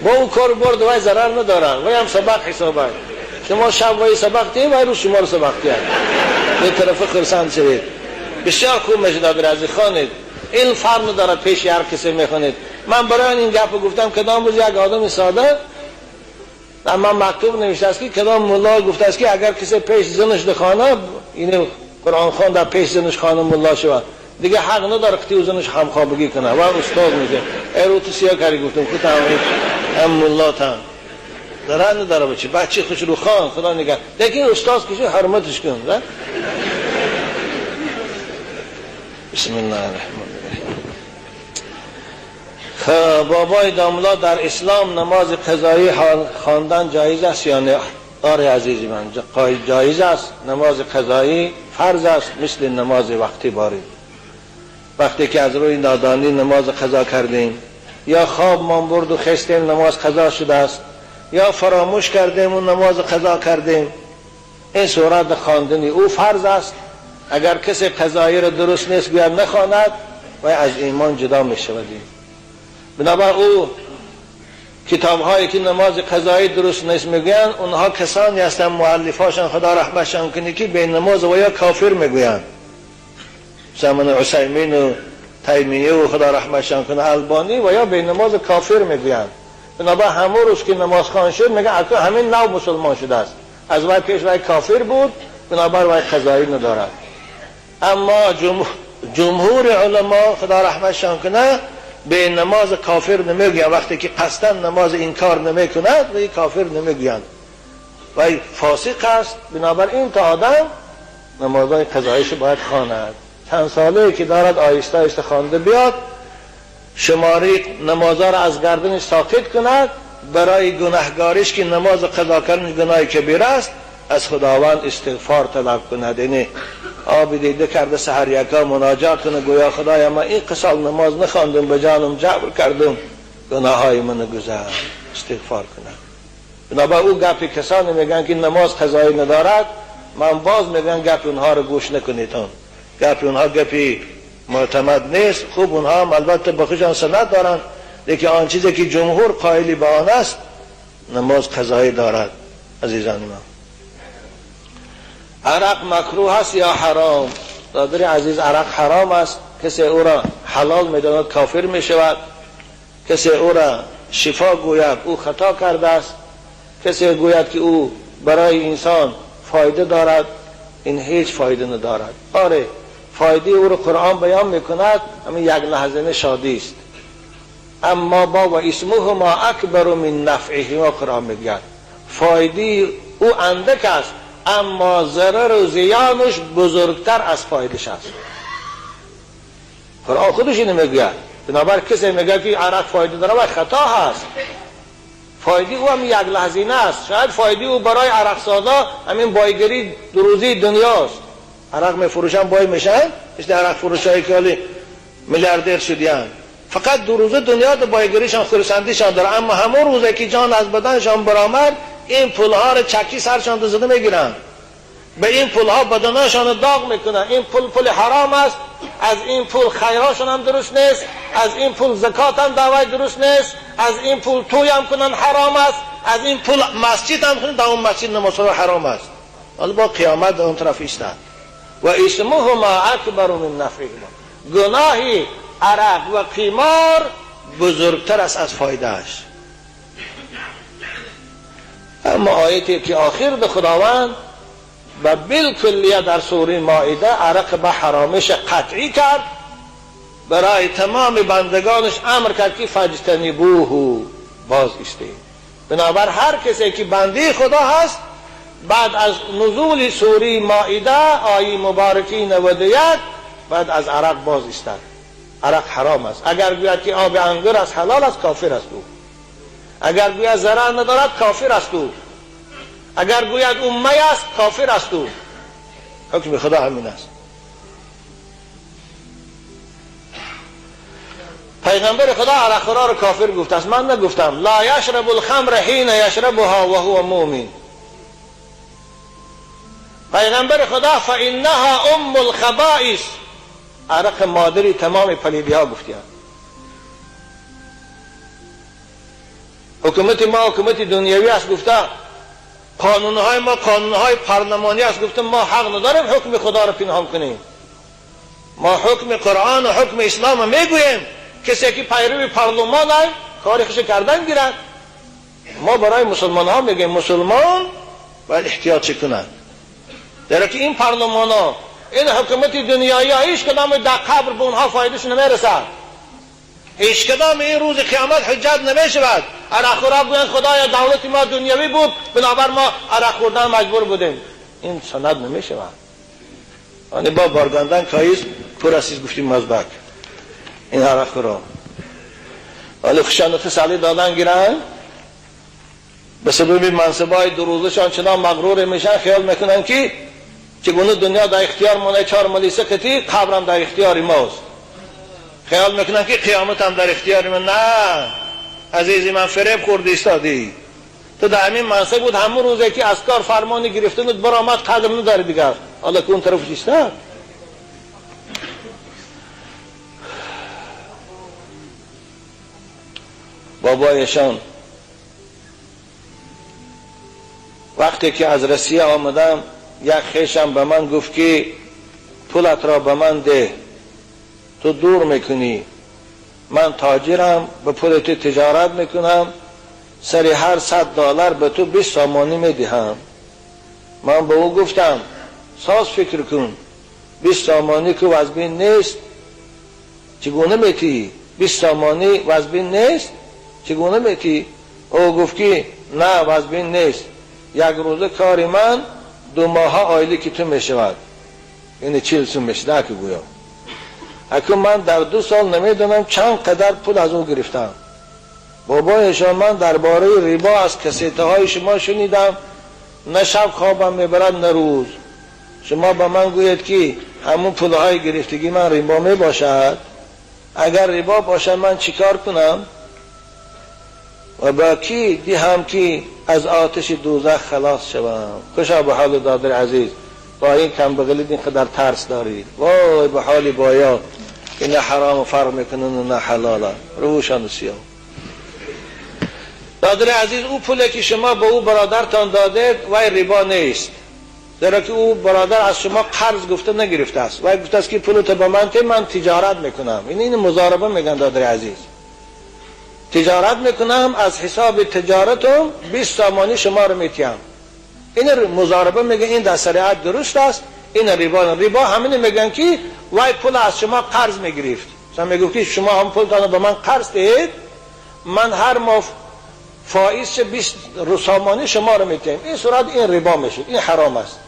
با اون کار برد وای ضرر ندارن، وای هم سبق حسابه. شما شب وای سبق دید وای رو شما رو سبق کرد، به طرف خرسند شدید. بسیار خوب میشه دادر عزیز خوانید. این فرق ندارد پیش هر کسی میخونید. من برای این گپ گفتم کدام روز یک آدم ساده در من مکتوب نوشته است که کدام ملا گفته است که اگر کسی پیش زنش بخوانه، این قرآن خوان در پیش زنش خانه ملا شود، دیگه حق نداره که زنش همخوابگی کنه. و استاد میگه ایرو تو سیاه کاری گفتم که هم ملا تام ضرر نداره بچه خوش رو خان خدا نگه، لیکن استاد کشو حرمتش کن. بسم الله الرحمن الرحیم. بابای داملا در اسلام نماز قضایی خواندن جایز است یا نه؟ آره عزیزی من، جایز است. نماز قضایی فرض است، مثل نماز وقتی باری. وقتی که از روی نادانی نماز قضا کردیم، یا خواب من برد و خستیم نماز قضا شده است، یا فراموش کردیم و نماز قضا کردیم، این صورت خواندنی او فرض است. اگر کسی قضایی را درست نیست بیاد نخواند و از ایمان جدا می شودیم. بنابر او کتاب هایی که نماز قضایی درست نیست میگویند، اونها کسانی هستند مؤلفاشان خدا رحمتشان کنه که به نماز و یا کافر میگویند. زمان عثیمین و تیمیه و خدا رحمتشان کنه البانی و یا به نماز کافر میگویند. بنابر همون روز که نماز خوان شد میگه اکنون همین نوع مسلمان شده است، از وقت پیش وای کافر بود، بنابر وای قضایی ندارد. اما جمهور علما خدا رحمتشان کنه به نماز کافر نمیگویند، وقتی که قصداً نماز انکار نمیکند و این کافر نمیگویند و این فاسق است. بنابراین تا آدم نمازهای قضاییش باید خواند. چند ساله که دارد آهسته آهسته خوانده بیاد، شماره نمازها را از گردنش ساقط کند، برای گناهگاریش که نماز قضا کردن گناه کبیره است از خداوند استغفار طلب کند. یعنی آب دیده کرده سحر یکا مناجات کنه، گویا خدایا من این قسال نماز نخواندم، به جانم جبر کردم، گناه های من گذر، استغفار کند. بنابراین او گپی کسانی میگن که نماز قضایی ندارد، من باز میگن گپ اونها رو گوش نکنید. گپ اونها گپی معتمد نیست. خوب اونها هم البته با خودشان سند دارن، لیکن آن چیزی که جمهور قائلی به آن است نماز قضایی دارد. عزیزان من، عرق مکروه است یا حرام؟ برادر عزیز، عرق حرام است. کسی او را حلال میداند کافر میشود. کسی او را شفا گوید او خطا کرده است. کسی گوید که او برای انسان فایده دارد، این هیچ فایده ندارد. آره فایده او را قرآن بیان میکند، همین یک لحظه شادی است. اما با و اسمهما اکبر من نفعهما، قرآن میگوید فایده او اندک است اما ضرر و زیانش بزرگتر از فایدهش است. قرآن خودش اینو میگوید. بنابراین کسی میگه که عرق فایده داره و خطا هست. فایده او هم یک لحظینه است. شاید فایده او برای عرق سازا همین بایگری دو روزی دنیاست. عرق میفروشن بای میشن، مثل عرق فروشایی که حالی میلیاردر شدیان، فقط دو روزه دنیا دو بایگریشان خورسندیشان داره، اما همون روزه که جان از بدنشان برآمد این پولها رو چکی سرشان دو زده میگیرن، به این پولها بدنشان داغ میکنن. این پول حرام است. از این پول خیراشون هم درست نیست، از این پول زکات هم دعوی درست نیست، از این پول توی هم کنن حرام است، از این پول مسجد هم کنن در اون مسجد نماز حرام است. حالا با قیامت اون طرف ایستاد. و اسمهما اکبر من نفعهما، گناهی عرق و قمار بزرگتر است از فایدهش. اما آیتی که آخر به خداوند و بالکلیه در سوره مائده عرق به حرامش قطعی کرد، برای تمام بندگانش امر کرد که فاجتنبوه، باز ایستید. بنابر هر کسی که بنده خدا هست بعد از نزول سوره مائده آیه مبارکی 91 بعد از عرق باز ایستد. عرق حرام است. اگر گوید که آب انگور است حلال است، کافر است او. اگر گوید ضرر ندارد، کافر است او. اگر گوید او می است، کافر است او. حکم خدا همین است. پیغمبر خدا عرق خورا رو کافر گفته است، من نگفتم. لا یشرب الخمر حین یشربها و هو مؤمن. پیغمبر خدا فانها ام الخبائث، عرق مادری تمام پلیدی ها گفتیم. حکومت ما حکومت دنیوی است گفته، قانونهای ما قانونهای پارلمانی است گفته، ما حق نداریم حکم خدا رو پنهان کنیم. ما حکم قرآن و حکم اسلام میگوییم. کسی که پیروی پارلمان است کاری خوش کردن گیرد. ما برای مسلمان ها میگیم مسلمان باید احتیاط کنند. در که این پارلمان ها این حکومت دنیایی ها هیچ کدام در قبر به اونها فایدهش نمیرسد. هیچ کدام این روز قیامت حجت نمیشود. عرق خورا بگویند خدایا دولت ما دنیوی بود بنابر ما عرق خوردن مجبور بودیم. این سند نمیشود. آنی با بارگاندن کاییز پر اسیز گفتیم مزبک این عرق خورا. ولی خشانت تسلی دادن گیرن به سبب منصبای دو روزشان چنان مغرور میشن، خیال میکنن که چگونه دنیا در اختیار مونه 4 ملیسه کتی، قبرم در اختیار ماست. خیال میکنن که قیامت هم در اختیار من. نه عزیزی من، فریب خورده ایستادی. تو در همین منصب بود همون روزی که از کار فرمانی گرفته بود برآمد قدر نداره دیگر. حالا که اون طرف ایستاد. بابایشان وقتی که از روسیه آمدم یک خیشم به من گفت که پولت را به من ده، تو دور میکنی، من تاجرم، به پول تو تجارت میکنم، سری هر $100 به تو 20 سامانی میدهم. من به او گفتم ساز فکر کن، 20 سامانی که از بین نیست چگونه میتی؟ 20 سامانی وزبین نیست؟ چگونه میتی؟ او گفت که نه وزبین نیست، یک روزه کاری من 2 ماه آیلی که تو میشود، یعنی 40 سوم میشه. نه که گویا اکنون من در 2 سال نمیدونم چند قدر پول از او گرفتم. بابایشان من درباره ریبا از کسیته های شما شنیدم، نه شب خوابم میبرد نه روز. شما به من گوید که همون پولهای گرفتگی من ریبا می باشد؟ اگر ریبا باشد من چیکار کنم؟ و با کی دیهم که از آتش دوزخ خلاص شوم؟ خوشا به حال دادر عزیز، با این کم بغلید این قدر ترس دارید. وای به حال بایا که نه حرام فرق میکنن و نه حلالا، روشان سیاه. دادر عزیز، او پولی که شما به او برادرتان دادید وای ریبا نیست، زیرا که او برادر از شما قرض گفته نگرفته است. وای گفته است که پولت به من ته، من تجارت میکنم. این مضاربه میگن دادر عزیز، تجارت میکنم، از حساب تجارتم 20 سامانی شما رو میتیم. این مضاربه میگه، این در شریعت درست است. این ریبا همین میگن که وای پول از شما قرض میگرفت. مثلا میگه که شما هم پولتان به من قرض دهید، من هر ماه فائز 20 سامانی شما رو میتیم. این صورت این ریبا میشه، این حرام است.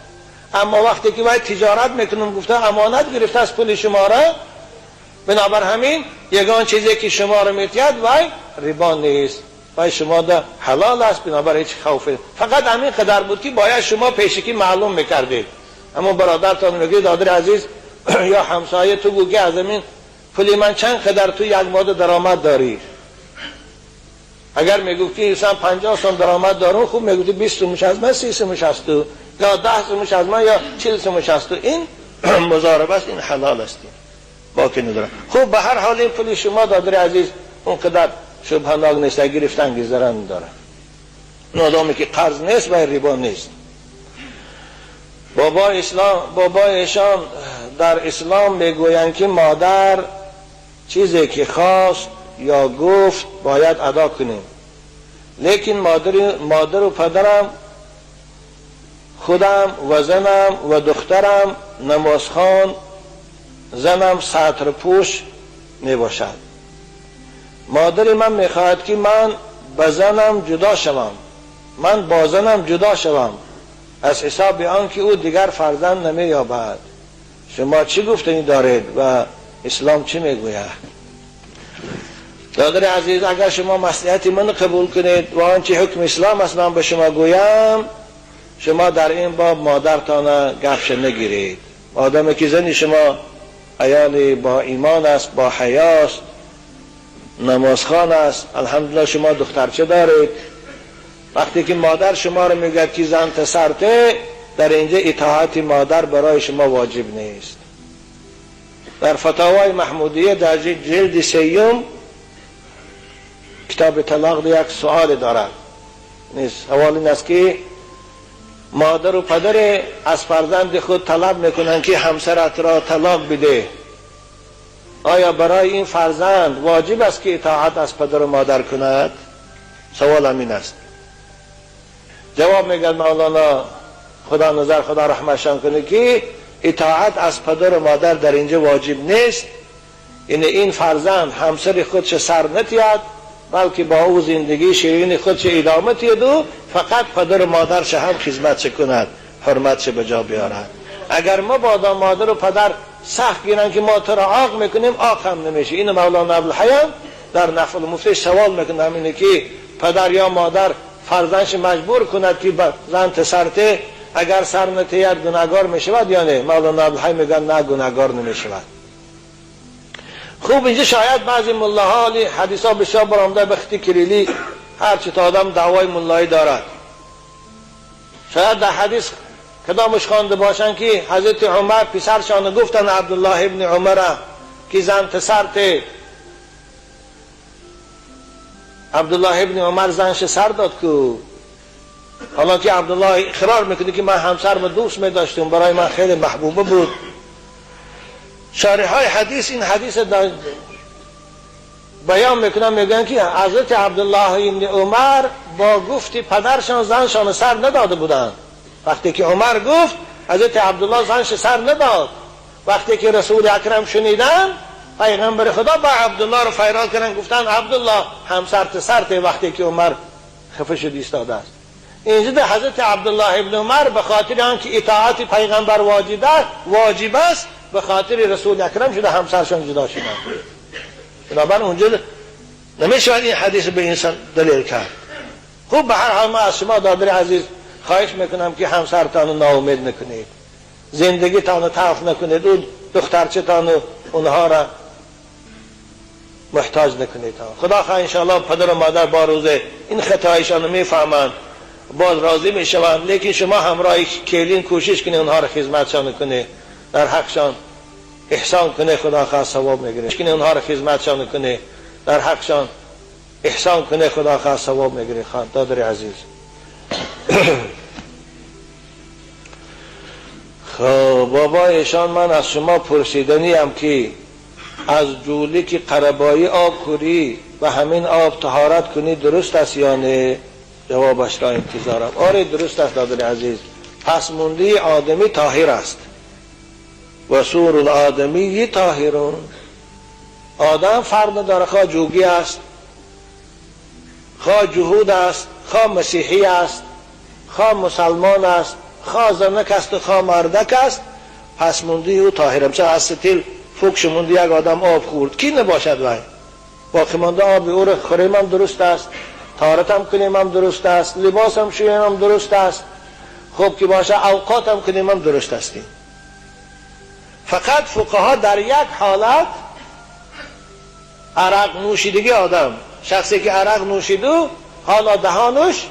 اما وقتی که وای تجارت میکنم گفته امانت گرفته از پول شما را، بنابر همین یگان چیزی که شما رو میتید وای ریبا نیست، وای شما ده حلال است، بنابر هیچ خوفی. فقط همین قدر بود که باید شما پیشکی معلوم میکردید. اما برادرتان میگه دادر عزیز یا همسایه تو بگی از همین پولی من چند قدر تو یک ماه درآمد داری؟ اگر میگفتی مثلا 50 سوم درآمد دارم، خوب میگفتی 20 سومش از من، 30 سومش از تو، یا 10 سومش از من، یا 40 سومش از تو. این مضاربه است، این حلال است، باقی نداره. خوب به هر حال این پول شما دادر عزیز اونقدر شبهناک نیست، گرفتن گذران داره. نادامی که قرض نیست و ریبا نیست. بابایشان در اسلام میگویند که مادر چیزی که خواست یا گفت باید ادا کنیم، لیکن مادر و پدرم، خودم و زنم و دخترم نمازخوان، زنم سطر پوش می باشد. مادر من می خواهد که من با زنم جدا شوم، من با زنم جدا شوم، از حساب آن که او دیگر فرزند نمی یابد. شما چی گفتنی دارید و اسلام چی می گوید؟ دادر عزیز، اگر شما مصلحت من قبول کنید و آنچه حکم اسلام اصلا به شما گویم، شما در این باب مادرتان گفش نگیرید. آدمی که زنی شما عیال با ایمان است، با حیاست، نمازخوان است، الحمدلله شما دخترچه دارید، وقتی که مادر شما رو میگه که زن تسرته، در اینجا اطاعت مادر برای شما واجب نیست. در فتاوای محمودیه در جلد 3 کتاب طلاق یک سؤال دارد. سوال این است که مادر و پدر از فرزند خود طلب میکنند که همسرت را طلاق بده، آیا برای این فرزند واجب است که اطاعت از پدر و مادر کند؟ سوال همین است. جواب میگه مولانا خدا نظر خدا رحمتشان کنه که اطاعت از پدر و مادر در اینجا واجب نیست. این فرزند همسر خودش سر نتید، بلکه با او زندگی شیرین خودش ادامه تید و فقط پدر و مادرش هم خدمتش کند، حرمتش به جا بیارد. اگر ما با مادر و پدر سخت گیرن که ما تو را عاق میکنیم، عاق هم نمیشه. این مولانا ابوالحیان در نفل مفتش سوال میکنه، همینه که پدر یا مادر فرزندش مجبور کند که زن تسرته، اگر سر نتید گناهگار میشود یا نه؟ مولانا ابوالحیان میگن نه، گناهگار نمیشود. خوب اینجا شاید بعضی ملاها حدیثا بسیار برآمده بختی کلیلی، هر چی تا آدم دعوای ملایی دارد، شاید در حدیث کدامش خوانده باشن که حضرت عمر پسرشان گفتن عبدالله ابن عمر که زن تسرته، عبدالله ابن عمر زنش سر داد که حالا که عبدالله اقرار میکنه که من همسر و دوست میداشتم، برای من خیلی محبوبه بود. شارحای حدیث این حدیث بیان میکنن، میگن که حضرت عبدالله ابن عمر با گفتی پدرشان زنشان سر نداده بودند. وقتی که عمر گفت، حضرت عبدالله زنش سر نداد. وقتی که رسول اکرم شنیدن، پیغمبر خدا با عبدالله رو فریاد کردن، گفتن عبدالله همسرت سرت وقتی که عمر خفه شد ایستاده است. اینجا حضرت عبدالله ابن عمر به خاطر آنکه اطاعت پیغمبر واجب است، به خاطر رسول اکرم شده همسرشان جدا شدن. بنابراین اونجا نمیشه این حدیث به انسان دلیل کرد. خوب به هر حال ما از شما دادر عزیز خواهش میکنم که همسرتان رو ناامید نکنید، زندگیتان رو تلخ نکنید، اون دخترچتان اونها را محتاج نکنید. خدا خواه انشاءالله پدر و مادر با روزه این خطایشان رو میفهمند، باز راضی میشوند، لیکن شما همراه کلین کوشش کنید اونها را خدمتشان کنید، در حقشان احسان کنه، خدا خواه ثواب میگیره. کنه اونها را خدمتشان کنه، در حقشان احسان کنه، خدا خواه ثواب میگیره. خان دادر عزیز خب بابایشان من از شما پرسیدنی هم که از جولی که قربایی آب خوری و همین آب طهارت کنی درست است یا نه؟ جوابش را انتظارم. آره درست است دادر عزیز. پس موندی آدمی طاهر است و سور الآدمی طاهرون. آدم فرق نداره، خواه جوگی است، خواه جهود است، خواه مسیحی است، خواه مسلمان است، خواه زنک است و خواه مردک است، پس موندی او طاهرم. چه از ستیل فوکش موندی یک آدم آب خورد کی نباشد وای باقی مانده آب او را خوریم هم درست است، طهارت هم کنیم هم درست است، لباس هم شویم هم درست است، خوب که باشه اوقات هم کنیم هم درست استیم. فقط فقها در یک حالت عرق نوشیدگی آدم، شخصی که عرق نوشیدو حالا دهانش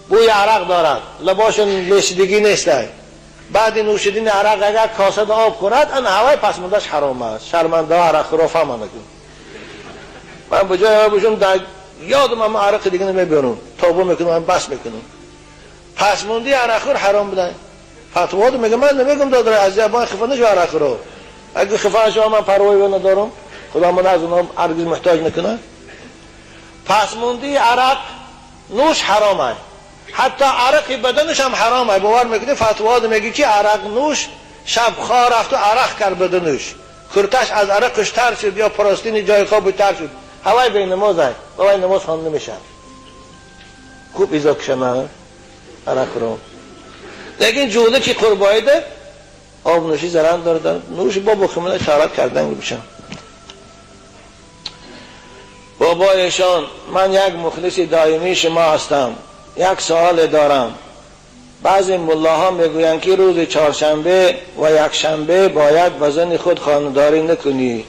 بوی عرق دارد، لباش نوشیدگی نیست، بعد نوشیدن عرق اگر کاسه آب خورد ان هوای پس موندهش حرام است. شرمنده عرق خورا فهمانه کن. من بجای بشم در یادم هم عرق دیگه نمیبرم، توبه میکنم، من بس میکنم. پس موندی عرق خور حرام بودن. فتوا میگه من نمیگم دادر عزیز با خفه نشو عرق خورو، اگه خفه شو من پروایی ندارم، خدا من از اونها هرگز محتاج نکنه. پس موندی عرق نوش حرامه، حتی عرق بدنش هم حرامه. باور میکنی فتوا میگه که عرق نوش شب خواه رفت و عرق کرد بدنش، کرتش از عرقش تر شد یا پراستین جای خواب تر شد، هوای به نماز های هوای نماز خوانده نمیشه. خوب ایزا کشنه عرق رو. لیکن جوده که قربایی ده آب نوشی زرند دارد، نوش بابا خمینه چارت کردن بشن. بابایشان من یک مخلص دائمی شما هستم، یک سوال دارم. بعضی ملاها میگویند که روز چهارشنبه و یکشنبه باید وزن خود خانه‌داری نکنی،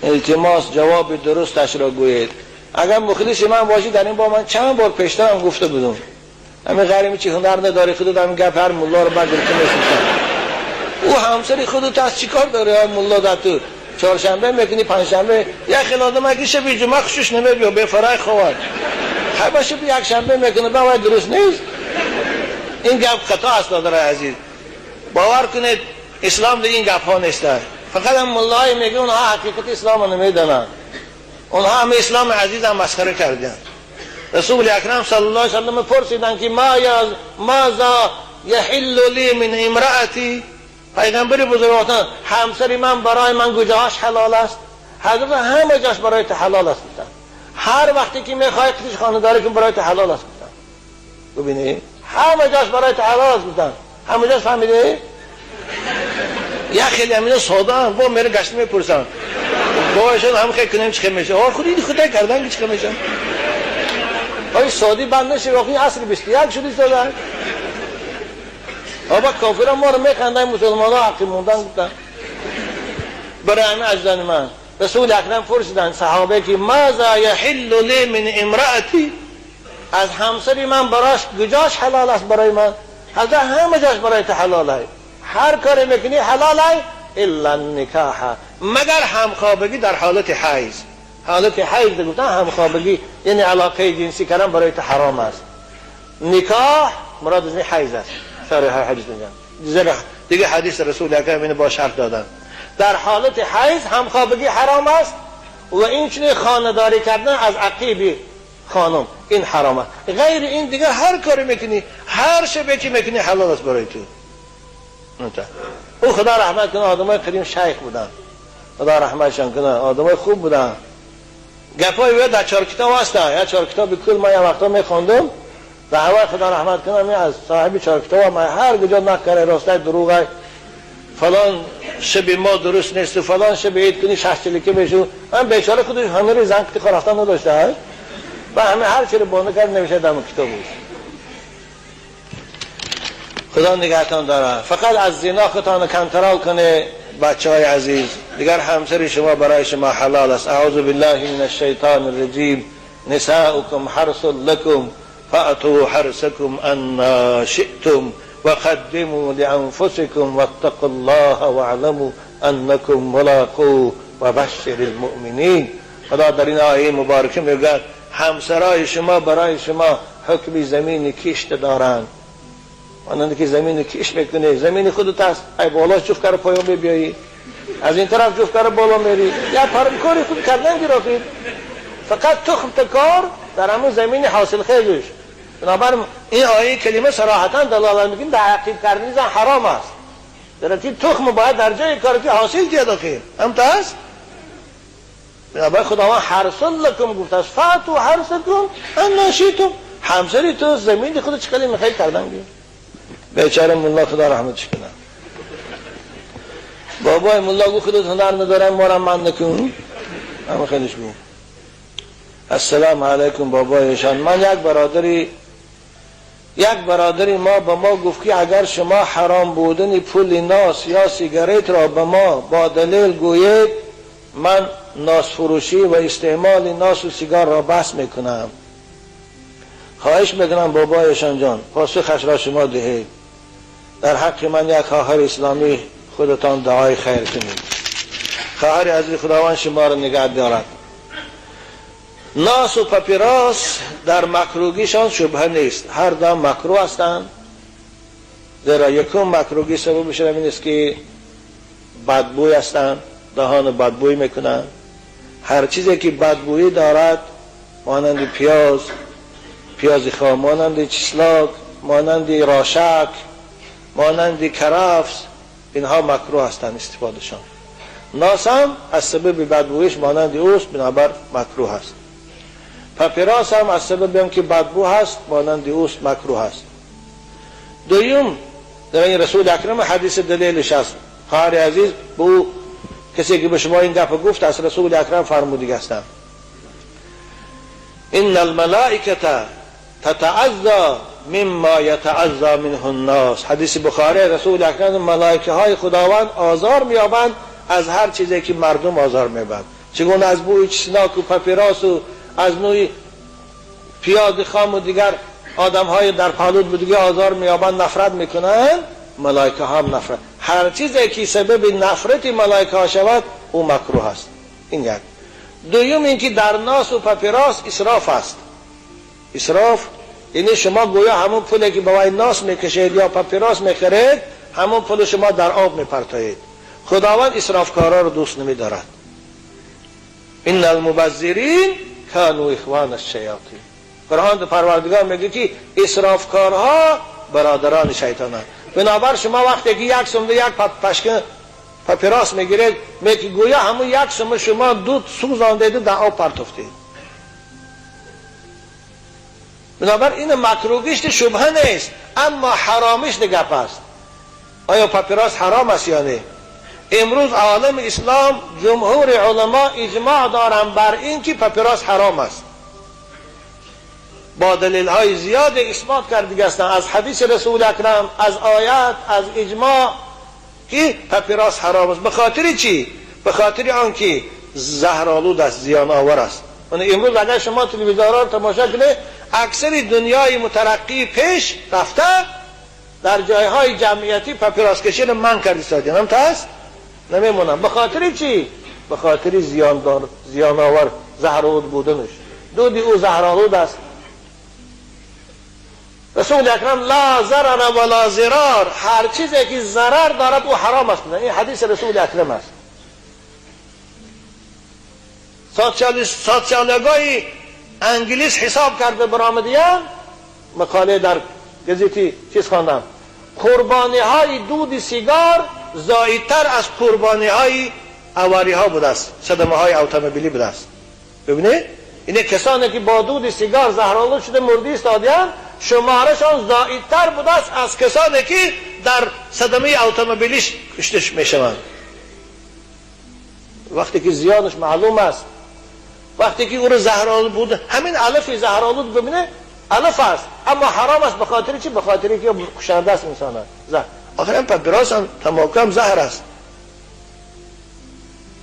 التماس جواب درستش را گویید. اگر مخلص من باشی در این با من چند بار پیشتر هم گفته بودم، همین غریمی چی هنر نداری خودت همین گپ هر ملا رو بگیر که میسیستن. او همسری خودت از چی کار داره ملا در تو؟ چهارشنبه میکنی، پنجشنبه یک خلاده مگه شب جمعه خوشش نمیبیا به فرای خواد، همه شب یک شنبه میکنه به وای درست نیست. این گپ خطا است دادر عزیز. باور کنید اسلام دیگه این گپ ها نیست. فقط هم ملای میگه اونها حقیقت اسلام رو نمیدونن، اونها هم اسلام عزیز هم مسخره کردن. رسول اکرم صلی الله علیه و سلم پرسیدن که ماذا یحل لی من امرأتی، پیغمبر بزرگواران همسری من برای من کجاش حلال است؟ حضرت همه جاش برای تو حلال است بودن. هر وقتی که میخوای خودش خانه‌داری کن برای تو حلال است بودن. ببینی همه جاش برای تو حلال است بودن. همه جاش فهمیده؟ یا خیلی همینه ساده هم با میره گشت میپرسن باهاشون هم خیلی کنیم چه میشه. خودی خدا کردن که چه میشه. آیا سادی بند نشه واقعی عصر 21 شدی ساده. آبا کافر ما رو میخندن، مسلمان ها حقی موندن بودن. برای همه عزیزان من رسول اکرم پرسیدن صحابه که ماذا یحل لی من امرأتی، از همسری من براش کجاش حلال است برای من؟ حضرت همه جاش برای تو حلال است، هر کاری میکنی حلال است الا النکاح، مگر همخوابگی در حالت حیض. حالت حیض گفتن همخوابگی یعنی علاقه جنسی کردن برای تو حرام است. نکاح مراد از حیض است. شارح حدیث میگن دیگه حدیث رسول اکرم اینو با شرط دادن در حالت حیض همخوابگی حرام است و این چنین خانه‌داری کردن از عقیب خانم این حرام است. غیر این دیگه هر کاری میکنی هر شبه که میکنی حلال است برای تو. او خدا رحمت کنه آدمای قدیم شیخ بودن، خدا رحمتشان کنه، آدمای خوب بودن. گپای وی در 4 کتاب هستن، یا 4 کتاب کل ما یه وقتا میخوندم و هوای خدا رحمت کنه می از صاحب 4 کتاب ما هر کجا نکنه راستای دروغه فلان شب ما درست نیست و فلان شب عید کنی ششتلیکه بشو. من بیچاره خودش همه رو زنگ کتی خرفتن نداشته و همه هر چی رو بانده کرد نمیشه در کتابش. خدا نگهتان داره. فقط از زنا خودتان کنترل کنه بچه های عزیز. دیگر همسر شما برای شما حلال است. اعوذ بالله من الشیطان الرجیم. نساؤکم حرث لکم فأتوا حرثکم ان شئتم وقدموا لانفسکم واتقوا الله واعلموا انکم ملاقوه وبشر المؤمنین. خدا در این آیه مبارکه میگه همسرای شما برای شما حکم زمین کشت دارند. آنند که زمین کش میکنه، زمین خودت است، ای بالا جفت کار پایان بیایی، از این طرف جفت کار بالا میری، یا کاری خود کردن گرفتید. فقط تخم تکار در همون زمین حاصل خیزش. بنابراین این آیه کلمه صراحتا دلالت میکنه در عقید کردن زن حرام است. در این تخم باید در جای کاری حاصل دیده خیر. همت است؟ بنابراین خداوند حرث لکم گفت است فاتوا حرثکم ان شئتم. همسری تو زمین خودت چه کلی میخوای کردن گیر. بیچاره مولا خدا رحمتش کنه. بابای مولا گفت خودت هنر نداره ما را من نکن. اما خیلیش بگو السلام علیکم بابایشان. من یک برادری ما به ما گفت که اگر شما حرام بودن پول ناس یا سیگاریت را به ما با دلیل گویید من ناس فروشی و استعمال ناس و سیگار را بس میکنم. خواهش میکنم بابایشان جان پاسخش را شما دهید. در حق من یک خواهر اسلامی خودتان دعای خیر کنید. خواهر عزیز خداوند شما را نگه دارد. ناس و پاپیراس در مکروگیشان شبهه نیست، هر دو مکروه هستند. زیرا یکم مکروگی سببش این است که بدبوی هستند، دهان بدبوی میکنند. هر چیزی که بدبویی دارد مانند پیاز خام، مانند چسلاک، مانند راشک، مانند کرفس، اینها مکروه هستند استفادهشان. ناس هم از سبب بدبویش مانند اوست بنابر مکروه است. پاپیراس هم از سبب هم که بدبو هست مانند اوست مکروه است. دویم در این رسول اکرم حدیث دلیلش است. خواهر عزیز به کسی که به شما این گپ گفت از رسول اکرم فرموده هستند ان الملائکه تتعذى مما يتعذى منه الناس. حدیث بخاری رسول اکرم ملائکه های خداوند آزار می‌یابند از هر چیزی که مردم آزار می‌یابند. چگونه از بوی چسناک و پاپیراس و از نوعی پیاز خام و دیگر آدم های در پالود دیگه آزار می‌یابند نفرت میکنند، ملائکه هم نفرت. هر چیزی که سبب نفرت ملائکه ها شود او مکروه است. این یک. دوم اینکه در ناس و پاپیراس اسراف است. اسراف یعنی شما گویا همون پولی که برای ناس میکشید یا پاپیراس میخرید همون پول شما در آب میپرتایید. خداوند اسرافکارا رو دوست نمیدارد. ان المبذرین کانوا اخوان الشیاطین. قرآن پروردگار میگه که اسرافکارها برادران شیطانند. بنابر شما وقتی که یک سوم یک پشکه پاپیراس میگیرید میگه گویا همون یک سوم شما دو سوزانده در آب پرتافتید. بنابر این مکروهیش شبهه نیست، اما حرامش گپ است. آیا پاپیراس حرام است یا نه؟ امروز عالم اسلام جمهور علما اجماع دارند بر این که پاپیراس حرام است. با دلیل های زیاد اثبات کرده هستند از حدیث رسول اکرم، از آیات، از اجماع که پاپیراس حرام است. به خاطر چی؟ به خاطر آنکه زهرآلود است، زیان آور است. امروز اگر شما تلویزیون‌ها رو تماشا کنید اکثر دنیای مترقی پیش رفته در جایهای جمعیتی پاپیراس کشی رو من کردی سادین هم هست نمیمونم. به خاطر چی؟ به خاطر زیان آور زهرآلود بودنش. دودی او زهرآلود است. رسول اکرم لا ضرر ولا ضرار، هر چیزی که ضرر دارد او حرام است. این حدیث رسول اکرم است. سوسیولوژی انگلیس حساب کرده برآمدیان مقاله در گزیتی چیز خواندم، قربانی های دود سیگار زایدتر از قربانی های اواری ها بوده است، صدمه های اتومبیلی بوده است. ببینید این کسانی که با دود سیگار زهرآلود شده مردی استادیان شمارشان زائدتر بوده است از کسانی که در صدمه اتومبیلیش کشته میشوند. وقتی که زیانش معلوم است، وقتی که او رو زهرآلود بود، همین الف زهرآلود ببینه الف است اما حرام است. به خاطر چی؟ به خاطری که کشنده است انسان است. آخر هم پپراس هم تماکو هم زهر است.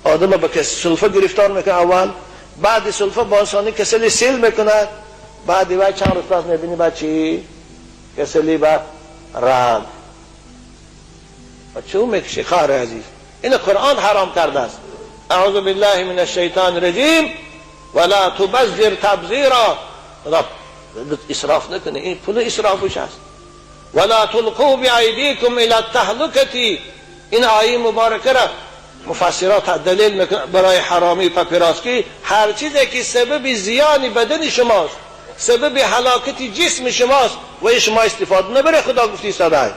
آدم به سلفه گرفتار میکنه اول، بعد سلفه با انسانی کسلی سیل میکند، بعد دیوای چند روز پس میبینی بعد چی؟ کسلی با رد و چون میکشی. خواهر عزیز این قرآن حرام کرده است. اعوذ بالله من الشیطان الرجیم ولا تبذر تبذیرا. اسراف نکنه، این پول اسرافش است. ولا تلقوا بایدیکم الی التهلکه. این آیه مبارکه را مفسرات دلیل میکنه برای حرامی پپراس که هر چیزی که سبب زیان بدن شماست، سبب هلاکت جسم شماست و شما استفاده نبره. خدا گفتی صدای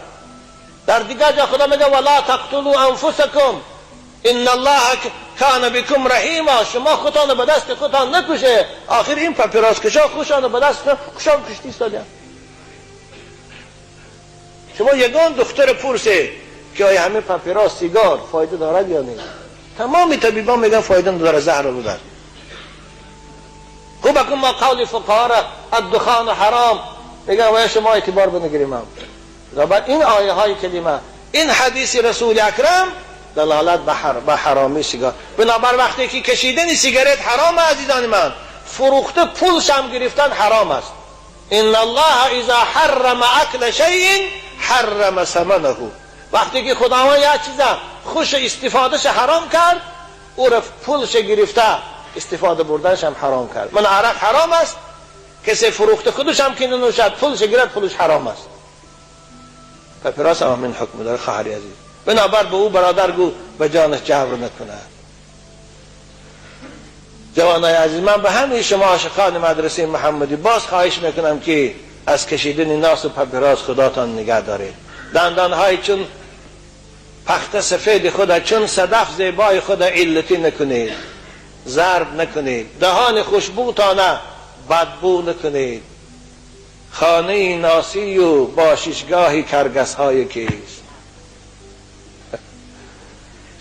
در دیگه جا خدا میگه ولا تقتلوا انفسکم ان الله کان بكم رحیما. شما خودتان به دست خودتان نکشه. آخر این پپراس کشا خوشان به دست خوشان کشتی استادن. شما یگان دختر پرسه که آیا همه پپراس سیگار فایده دارد یا نیست؟ تمامی طبیبان میگن فایده نداره، زهر رو داره. خوب اکن ما قول فقها را الدخان حرام میگن و شما اعتبار بنگیریم هم. این آیه های کلمه، این حدیث رسول اکرم دلالت به حرامی سیگار. بنابر وقتی که کشیدن سیگارت حرام عزیزان من، فروخته پولش هم گرفتن حرام است. ان الله اذا حرم اکل شیء حرم ثمنه. وقتی که خداوند یک چیز خوش استفادهش حرام کرد، او را پولش گرفته استفاده بردنش هم حرام کرد. من عرق حرام است، کسی فروخته خودش هم که ننوشد پولش گرفت پولش حرام است. پپراس هم همین حکم داره خواهری عزیز. بنابر به او برادر گو به جانش جبر نکنه. جوانای عزیز من به همه شما عاشقان مدرسه محمدی باز خواهش میکنم که از کشیدن ناس و پپراس خداتان نگه دارید. دندانهای چون پخت سفید خود چون صدف زیبای خود علتی نکنید، ضرب نکنید. دهان خوشبوتانه بدبو نکنید. خانه ناسی و باششگاهی کرگس های کیست.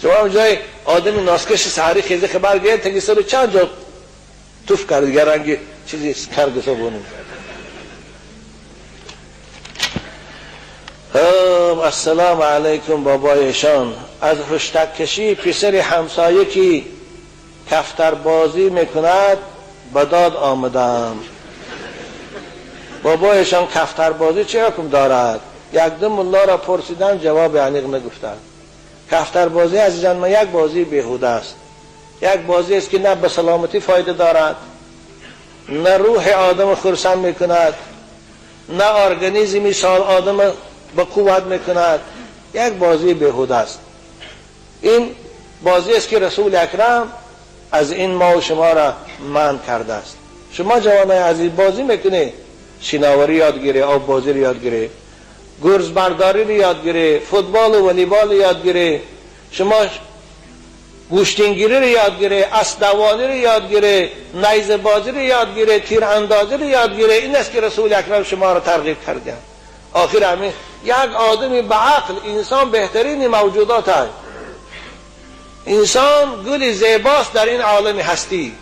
شما جای آدم ناسکش سحری خیزه خبر گرد تگی سر چند جا توف کرد دیگر رنگی چیزی کرگس ها بونیم. السلام علیکم بابایشان. از هشتک کشی پسر همسایه که کفتر بازی میکند به داد آمدم. بابایشان کفتر بازی چه حکم دارد؟ یک دو ملا را پرسیدن جواب عنیق نگفتند. کفتر بازی عزیزان من یک بازی بیهوده است. یک بازی است که نه به سلامتی فایده دارد، نه روح آدم خرسند میکند، نه ارگانیسم سال آدم به قوت میکند. یک بازی بیهوده است. این بازی است که رسول اکرم از این ما و شما را منع کرده است. شما جوانای عزیز بازی میکنه، شناوری یاد گیره، آب بازی رو یاد گیره، گرز برداری رو یاد گیره، فوتبال و والیبال رو یاد گیره، شما گوشتینگیری رو یاد گیره، اسدوانی رو یاد گیره، نیزه بازی رو یاد گیره، تیر اندازی رو یاد گیره. این است که رسول اکرم شما را ترغیب کرده. آخر همین یک آدمی به عقل، انسان بهترین موجودات است. انسان گل زیباست در این عالم هستی.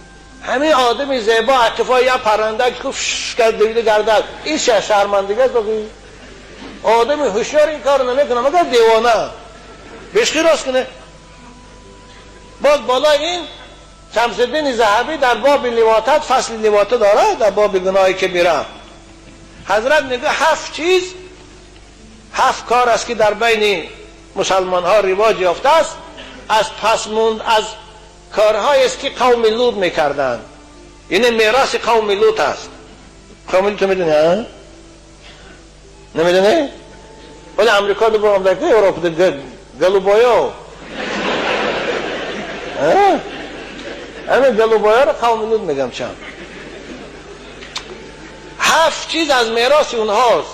همین آدمی زیبا اتفاق یا پرنده که خوب شکست دویده گردد، این شرمندگی است. آدمی هوشیار این کار نمیکنه مگر دیوانه بشقی راست کنه. باز بالا این شمس الدین ذهبی در باب لواطت فصل لواطت داره، در باب گناه کبیره. حضرت میگه 7 چیز، 7 کار است که در بین مسلمان ها رواج یافته است. از پسموند از کارهایی است که قوم لوط میکردند. یعنی میراث قوم لوط است. قوم لوط میدونی ها؟ نمیدونی؟ ولی امریکا دو برام دکته اروپا دو گلوبایا همه گلوبایا را قوم لوط میگم چند. 7 چیز از میراث اونهاست.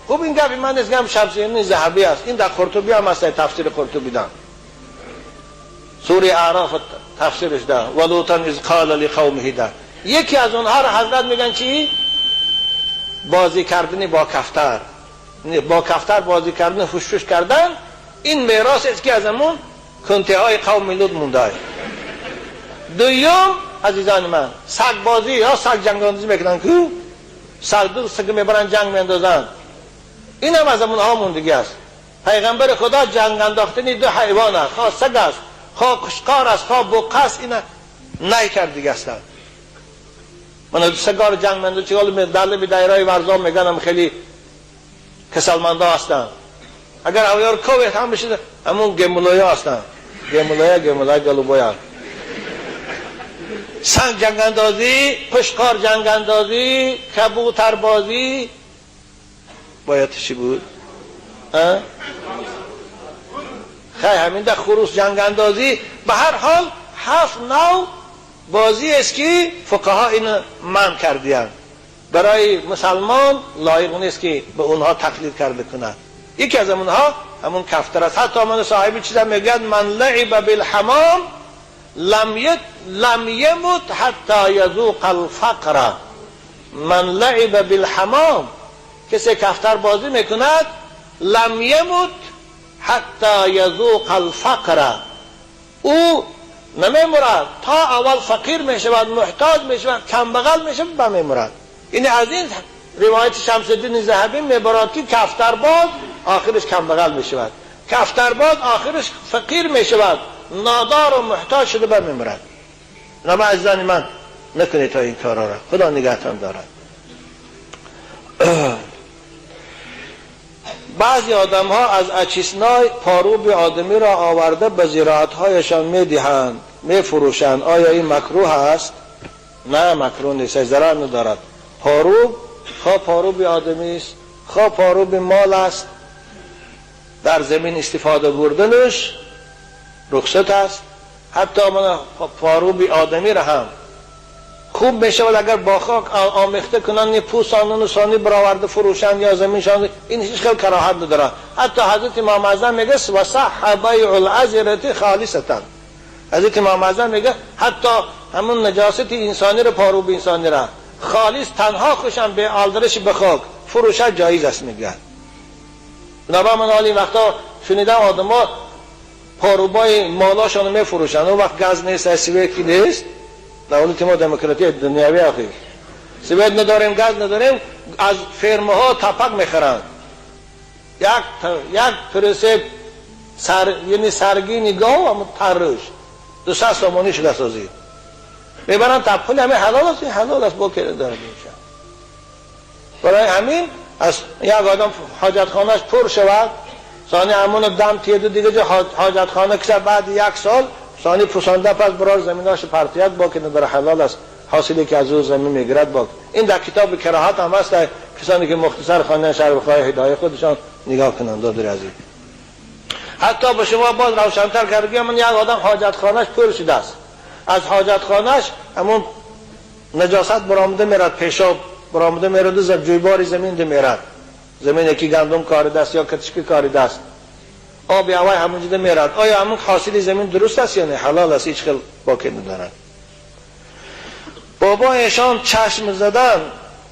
خوب این گفت من نزگم شمس الدین ذهبی است. این در قرطبی هم هست، تفسیر قرطبی دارم. سوره اعراف تفسیرش ده ولوطا اذ قال لقومه ده. یکی از اونها را حضرت میگن چی؟ بازی کردن با کفتر، با کفتر بازی کردن، فوش کردن. این میراث است که از همون کنته های قوم لوط مونده. دوم عزیزان من، سگ بازی یا سگ جنگاندازی میکنن که سگ میبرن جنگ میاندازن، این هم از همونها موندگی است. پیغمبر خدا جنگ انداختنی دو حیوان است، خواه سگ است، خواه قشقار است، خواه بقه است، این نه کردگی هستند. من سگا رو جنگ میاندازن چه دل به دایره ورزان میگن هم خیلی کسلمنده هستند. اگر اویار کویت هم بشید همون گمولویا هستند، گمولویا گلوبویا. سنگ جنگ اندازی، قشقار جنگ اندازی، کبوتر بازی باید چی بود؟ خیلی همین ده خروس جنگ اندازی. به هر حال 7 نوع بازی است که فقها این منع کردی‌اند. برای مسلمان لایق نیست که به اونها تقلید کرده کنند. یکی از اونها همون کفتر است. حتی من صاحب چیزا میگن من لعب بالحمام لم یمت حتی یذوق الفقر. من لعب بالحمام، کسی کفتر بازی میکند لم یمت حتی یذوق الفقر، او نمیمرد تا اول فقیر میشود، محتاج میشود، کمبغل میشود و میمرد. این از این روایت شمس الدین ذهبی میبرد که کفتر باز آخرش کمبغل میشود، کفتر باز آخرش فقیر میشود، نادار و محتاج شده و میمرد. نما عزیزان من نکنید تا این کارا را، خدا نگهتان دارد. بعضی آدم ها از اچیسنای پاروب آدمی را آورده به زراعت هایشان میدهند، میفروشند. آیا این مکروه است؟ نه مکروه نیست، ضرر ندارد. پاروب خواه پاروب آدمی است، خواه پاروب مال است، در زمین استفاده بردنش رخصت است. حتی من پاروب آدمی را هم خوب میشه ولی اگر با خاک آمیخته کنن پوست آنون ثانی برآورده فروشند یا زمینشان، این هیچ خیلی کراهت نداره. حتی حضرت امام اعظم میگه وصح بیع العذرة خالصة. حضرت امام اعظم میگه حتی همون نجاست انسانی را، پاروب انسانی را خالص تنها خوشن به آلدرش به خاک فروشت جایز است میگه. بنابراین من حالی وقتا شنیدم آدما پاروبای مالاشون میفروشن، اون وقت گاز نیست، سویکی نیست، دولت ما دموکراتی دنیاوی آخی سوید نداریم، گاز نداریم، از فرمه ها تپک میخرند. یک پرسه یعنی سرگی نگاه و ترش 200 سامانی شده سازید میبرن تپخلی. همه حلال است، این حلال است با که داره میشن. برای همین از یک آدم حاجت خانهش پر شود، ثانی همون دم تیدو دیگه جا حاجت خانه کسر بعد 1 سال ثانی پسانده پس برای زمیناش پرتیت با که نداره حلال است، حاصلی که از او زمین میگرد با. این در کتاب کراهت هم هست، کسانی که مختصر خواندن شرح بخاری هدایه خودشان نگاه کنند. دادر عزیز حتی به شما باز روشن‌تر کردگی من یک آدم حاجت خانهش پر شده است، از حاجت خانهش همون نجاست برآمده میرد، پیشاب برآمده میرد، جویبار زمین ده میرد، زمینی که گندم کاری دست یا کتشکی کاری دست، آب هوای همونجا ده میرد. آیا همون حاصل زمین درست است یا نه؟ حلال است، هیچ خیل باکی ندارد. بابا ایشان چشم زدن،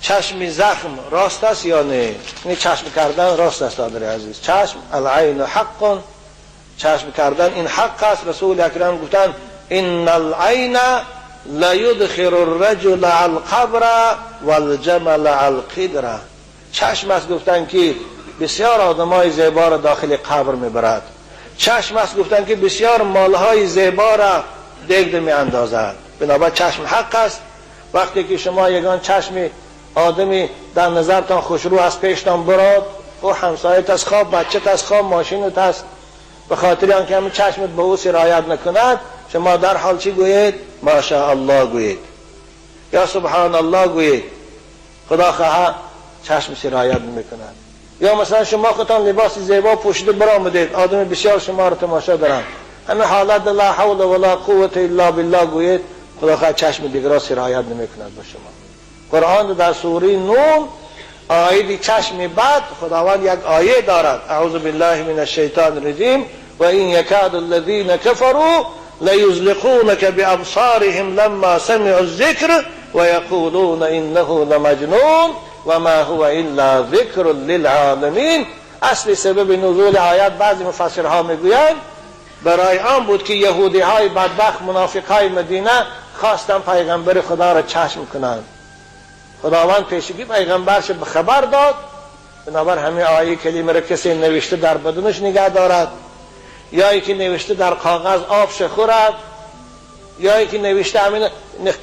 چشم زخم راست است یا نه؟ این چشم کردن راست است دادر عزیز. چشم العین حق، چشم کردن این حق است. رسول اکرم گفتن ان العین لا يدخل الرجل القبر والجمل القدر. چشم است گفتن که بسیار آدمای زیبا را داخل قبر میبرد. چشم است گفتن که بسیار مالهای زیبا را دیگده می اندازد. بنابراین چشم حق است. وقتی که شما یگان چشم آدمی در نظرتان خوشرو از پیشتان براد، او همسایت از خواب، بچت از خواب، ماشینت است، به خاطر آنکه همین چشمت به او سرایت نکند، شما در حال چی گویید؟ ماشاءالله گویید یا سبحان الله گویید. خدا خواه چشم سرایت نمیکند. یا مثلا شما خودتان لباس زیبا پوشیده برآمدید، آدم بسیار شما را تماشا دارند، همین حالت لا حول ولا قوة الا بالله گویید، خدا خواه چشم دیگر سرایت نمیکند به شما. قرآن در سوره نون آیه چشم بعد خداوند یک آیه دارد، اعوذ بالله من الشیطان الرجیم و این یکاد الذین کفروا لیزلقونک بابصارهم لما سمعوا الذکر و یقولون انه لمجنون و ما هو الا ذکر للعالمین. اصل سبب نزول آیات بعضی مفسرها میگویند برای آن بود که یهودی های بدبخت منافق های مدینه خواستن پیغمبر خدا را چشم کنند. خداوند پیشگی پیغمبرش به خبر داد، بنابر همین آیه کلیمه را کسی نوشته در بدنش نگه دارد، یا ای که نوشته در کاغذ آب خورد، یا ای که نوشته همین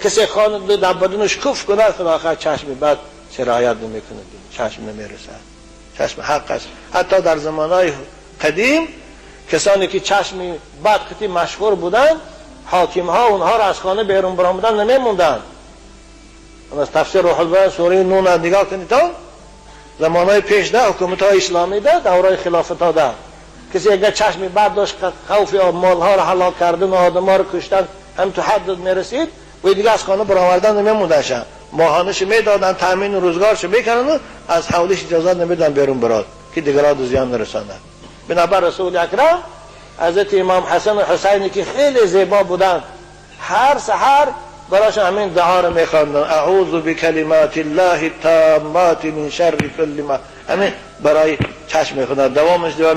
کسی خواند در بدنش کف کند، خدا آخر چشم بعد سرایت نمیکنه، چشم نمیرسد. چشم حق است. حتی در زمانهای قدیم کسانی که چشمی بد خطی مشهور بودن، حاکم ها اونها را از خانه بیرون برآمدن نمیموندن. از تفسیر روح البیان سوره نون نگاه کنید تا زمانهای پیش ده حکومت های اسلامی ده دورای خلافت ها ده کسی اگر چشمی بد داشت خوف یا مالها را هلاک کردن و آدم ها را کشتن هم تو حد میرسید و دیگه از خانه برآوردن نمیموندن، ماهانش میدادن، تامین روزگارش میکنن و از حولش اجازه نمیدن بیرون براد که دیگران زیان نرساند. بنابر رسول اکرم حضرت امام حسن و حسینی که خیلی زیبا بودن، هر سحر براشون همین دعا رو میخواندن: اعوذ بکلمات الله التامات من شر کل ما. همین برای چشم میخواندن. دوامش و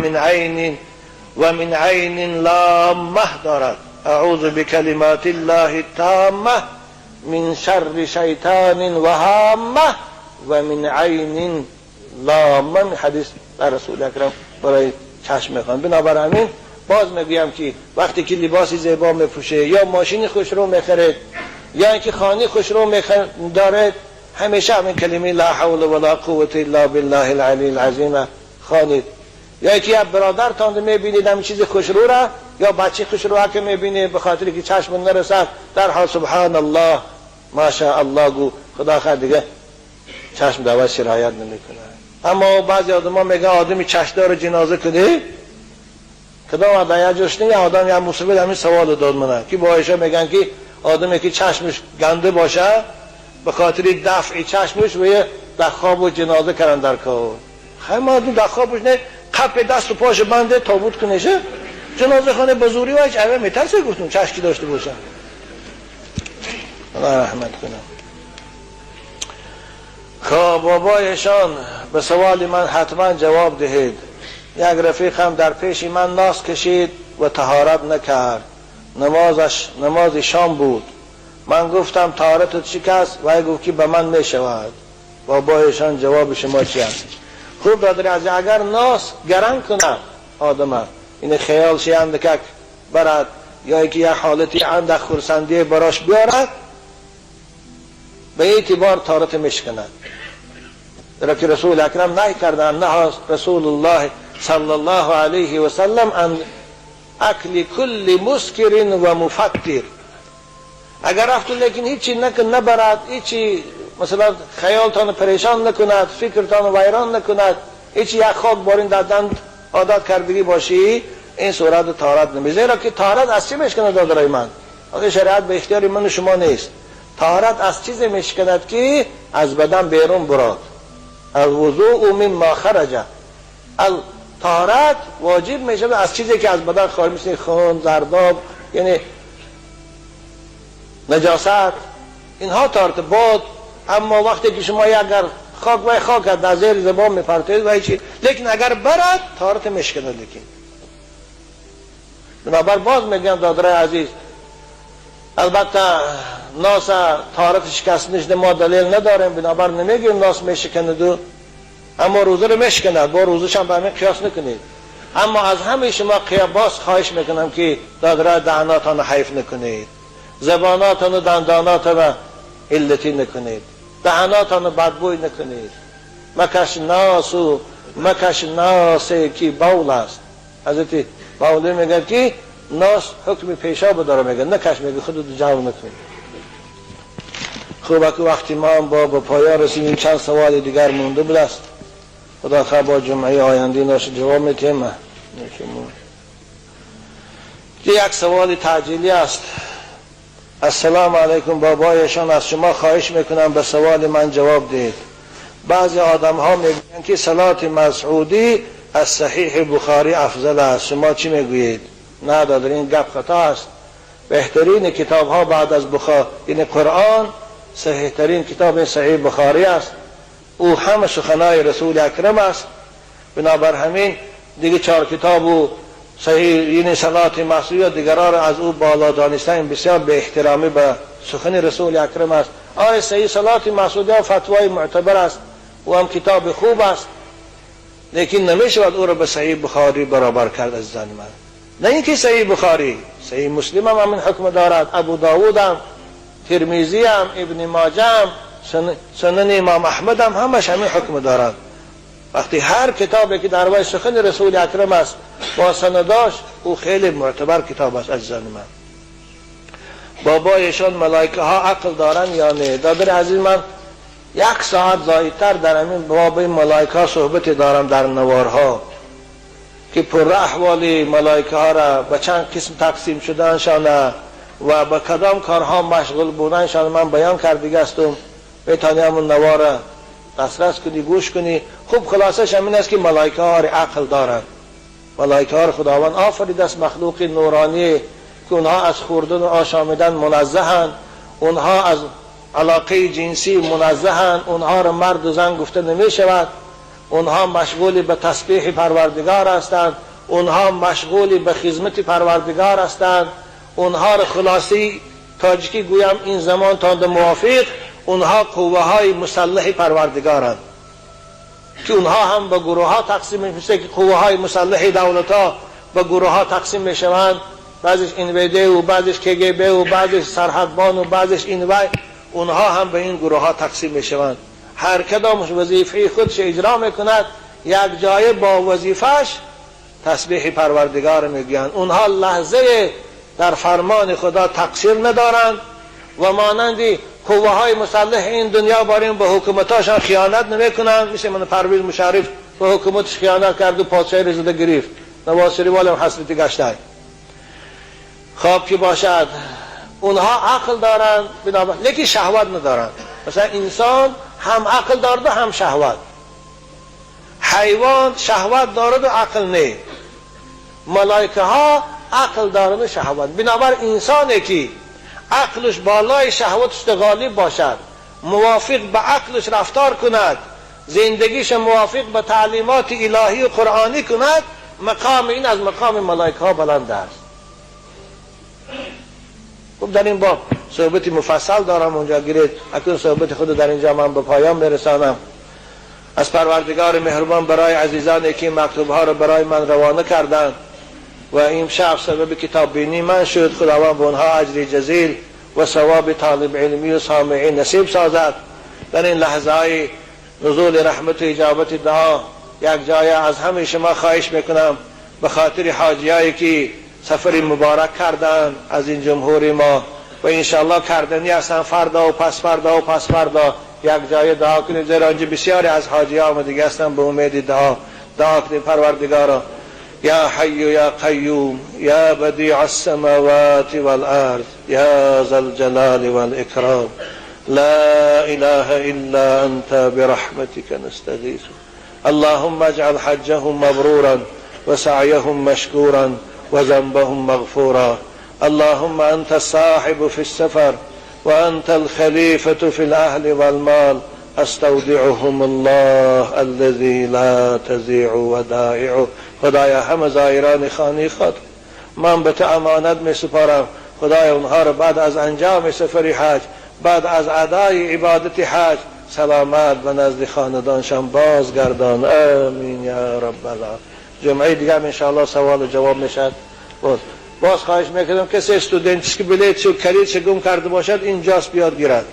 من عین لامه دارد. اعوذ بکلمات الله التامه من شر شیطان و هامه و من عین لامه. حدیث در رسول اکرم برای چشم میخواند. بنابراین باز میگویم که وقتی که لباسی زیبا میپوشه یا ماشین خوشرو میخرید یا اینکه خانه خوشرو دارد، همیشه همین کلمه لا حول ولا قوة الا بالله العلی العظیم خوانید. یا اینکه یک برادرتان میبینید همین چیز خوشرو را یا بچه خوشرو را که میبینید به خاطر که چشم نرسد، در حال سبحان الله ماشاء الله گو، خدا خیر دیگه چشم دعوت شرایت نمیکنه. اما بعضی آدم میگن آدمی چشمدار جنازه کده کدام آدم جوش نیست. آدم یا مصیبت همین سوال داد منه که با ایشا میگن که آدمی که چشمش گنده باشه به خاطر دفع چشمش و در خواب و جنازه کردن در کار. خیلی آدم در خوابش نه قپ دست و پاش بنده تابوت کنشه جنازه خانه بزوری و هیچ اوه میترسه گفتون چشکی داشته باشن. الله رحمت کنم. خب بابایشان به سوال من حتما جواب دهید. یک رفیقم در پیش من ناس کشید و طهارت نکرد. نماز شام بود. من گفتم طهارتت شکست و ای گفت که به من می شود. بابایشان جواب شما چی است؟ خوب دادری از اگر ناس گرم کنه آدم این خیالش اندکک برد یا که یک حالتی اندک خورسندی براش بیارد به اعتبار طهارت میشکند. در که رسول اکرم نهی کردن، نه رسول الله صلی الله علیه و سلم ان اکل کل مسکر و مفتر. اگر رفتون لیکن هیچی نبرد، هیچی مثلا خیالتان پریشان نکند، فکرتان ویران نکند، هیچی یک خاک بارین دادن عادت کردگی باشی، این صورت طهارت نمیشه. زیرا که طهارت از چی میشکند دادرای من؟ آخه شریعت به اختیار من و شما نیست. طهارت از چیزی میشکند که از بدن بیرون براد. الوضوء مما خرج. طهارت واجب میشه از چیزی که از بدن خارج میشه، خون، زرداب، یعنی نجاست، اینها طهارت باد. اما وقتی که شما اگر خاک در زیر زبان میپرتید و چی، لیکن اگر برد طهارت میشکنه. لیکن بنابر باز میگم دادرای عزیز، البته ناس طهارت شکستنش ما دلیل نداریم، بنابر نمیگیم ناس میشکند، اما روزه رو میشکند، با روزش هم به همین قیاس نکنید. اما از همه شما باز خواهش میکنم که دادرای دهاناتان حیف نکنید، زباناتان و دنداناتان علتی نکنید، دهاناتان بدبوی نکنید. مکش ناسه که باول است. حضرت باولی میگه که ناس حکم پیشاب داره، میگه نکش، میگه خودت جمع نکنید. خوبه که وقتی ما هم با پایان رسیدیم، چند سوال دیگر مونده بود است. خدا خیر با جمعه آینده ناش جواب میتیم. یک سوال تعجیلی است. السلام علیکم بابایشان، از شما خواهش میکنم به سوال من جواب دهید. بعضی آدم ها میگویند که صلات مسعودی از صحیح بخاری افضل است. شما چی میگویید؟ نه دادر، این گپ خطا است. بهترین کتاب ها بعد از بخاری، یعنی قرآن صحیح ترین کتاب صحیح بخاری است. او همه سخنای رسول اکرم است. بنابر همین دیگه 4 کتاب و صحیح، یعنی صلات مسیح و دیگرها را از او بالا دانستن بسیار به احترامی به سخن رسول اکرم است. آیه صحیح صلات مسعوده و فتوای معتبر است و هم کتاب خوب است، لیکن نمیشود او را به صحیح بخاری برابر کرد عزیزان من. نه اینکه صحیح بخاری، صحیح مسلم هم همین حکم دارد، ابو داود هم، ترمذی هم، ابن ماجه هم، سنن امام احمد هم همش همین حکم دارد. وقتی هر کتابی که در وی سخن رسول اکرم است با سنداش، او خیلی معتبر کتاب است عزیزان من. بابایشان ملائکه ها عقل دارن یا نه؟ دادر عزیز من 1 ساعت زایدتر در همین باب ملائکه ها صحبت دارم در نوارها که پر احوال ملائکه ها را به چند قسم تقسیم شدنشان و به کدام کارها مشغول بودنشان من بیان کردیگه استم. میتونی همون نوار دسترس کنی، گوش کنی. خوب خلاصش همین است که ملائکه ها عقل دارند. ملائکه ها خداوند آفریده است، مخلوق نورانی که اونها از خوردن و آشامیدن منزهند، اونها از علاقه جنسی منزهند، اونها را مرد و زن گفته نمی شود، اونها مشغول به تسبیح پروردگار هستند، اونها مشغول به خدمت پروردگار هستند، اونها را خلاصی تاجیکی گویم این زمان تا موافق اونها قوه های مسلح پروردگارند که اونها هم به گروه ها تقسیم میشه که قوه های مسلح دولت ها به گروه ها تقسیم میشوند، بعضیش انویده و بعضیش KGB و بعضیش سرحدبان و بعضیش اینوای، اونها هم به این گروه ها تقسیم میشوند. هر کدامش وظیفه خودش اجرا میکند، یک جای با وظیفهش تسبیح پروردگار میگویند. اونها لحظه در فرمان خدا تقصیر ندارند و مانندی قوه های مسلح این دنیا باریم به حکومتاشان خیانت نمیکنند. مثل من پرویز مشرف به حکومتش خیانت کرد و پادشاهی را زده گرفت، نواز شریف هم حسرتی گشته. خواب که باشد اونها عقل دارند لیکن شهوت ندارند. مثلا انسان هم عقل دارد و هم شهوت. حیوان شهوت دارد و عقل نه. ملائکه ها عقل دارد و شهوت. بنابر انسانی که عقلش بالای شهوتش غالب باشد، موافق به عقلش رفتار کند، زندگیش موافق به تعلیمات الهی و قرآنی کند، مقام این از مقام ملائکه ها بلند است. خب در این باب صحبت مفصل دارم اونجا گیرید، اکنون صحبت خود در اینجا من به پایان برسانم. از پروردگار مهربان برای عزیزانی که مکتوب ها را برای من روانه کردند و این شب سبب کتاب بینی من شد، خداوند به اونها اجر جزیل و ثواب طالب علمی و سامعین نصیب سازد. در این لحظه های نزول رحمت و اجابت دعا یک جای از همه شما خواهش میکنم به خاطر حاجیایی که سفر مبارک کردن از این جمهوری ما و انشاءالله کردنی هستن، فردا و پس فردا و پس فردا یک جای دعا کنید، زیرا آنجا بسیاری از حاجی ها آمدگی هستن به امید دعا کنید. پروردگارا یا حی یا قیوم یا بدیع السماوات والارض یا ذا الجلال والاکرام لا اله الا انت برحمتك نستغيث اللهم اجعل حجهم مبرورا وسعيهم مشكورا وذنبهم مغفورا. اللهم أنت الصاحب في السفر وأنت الخليفة في الأهل والمال، استودعهم الله الذي لا تضيع ودائعه. خدایا همه زائران خانه خود من به تو امانت می سپارم. خدایا اونها را بعد از انجام سفر حج، بعد از ادای عبادت حج سلامت و نزد خاندانشان بازگردان. آمین یا رب العالمین. جمعه دیگه ان شاء الله سوال و جواب میشد. باز خواهش میکنم کسی استودنتش که بلیتش و کلیدش گم کرده باشد اینجاست بیاد گیرد.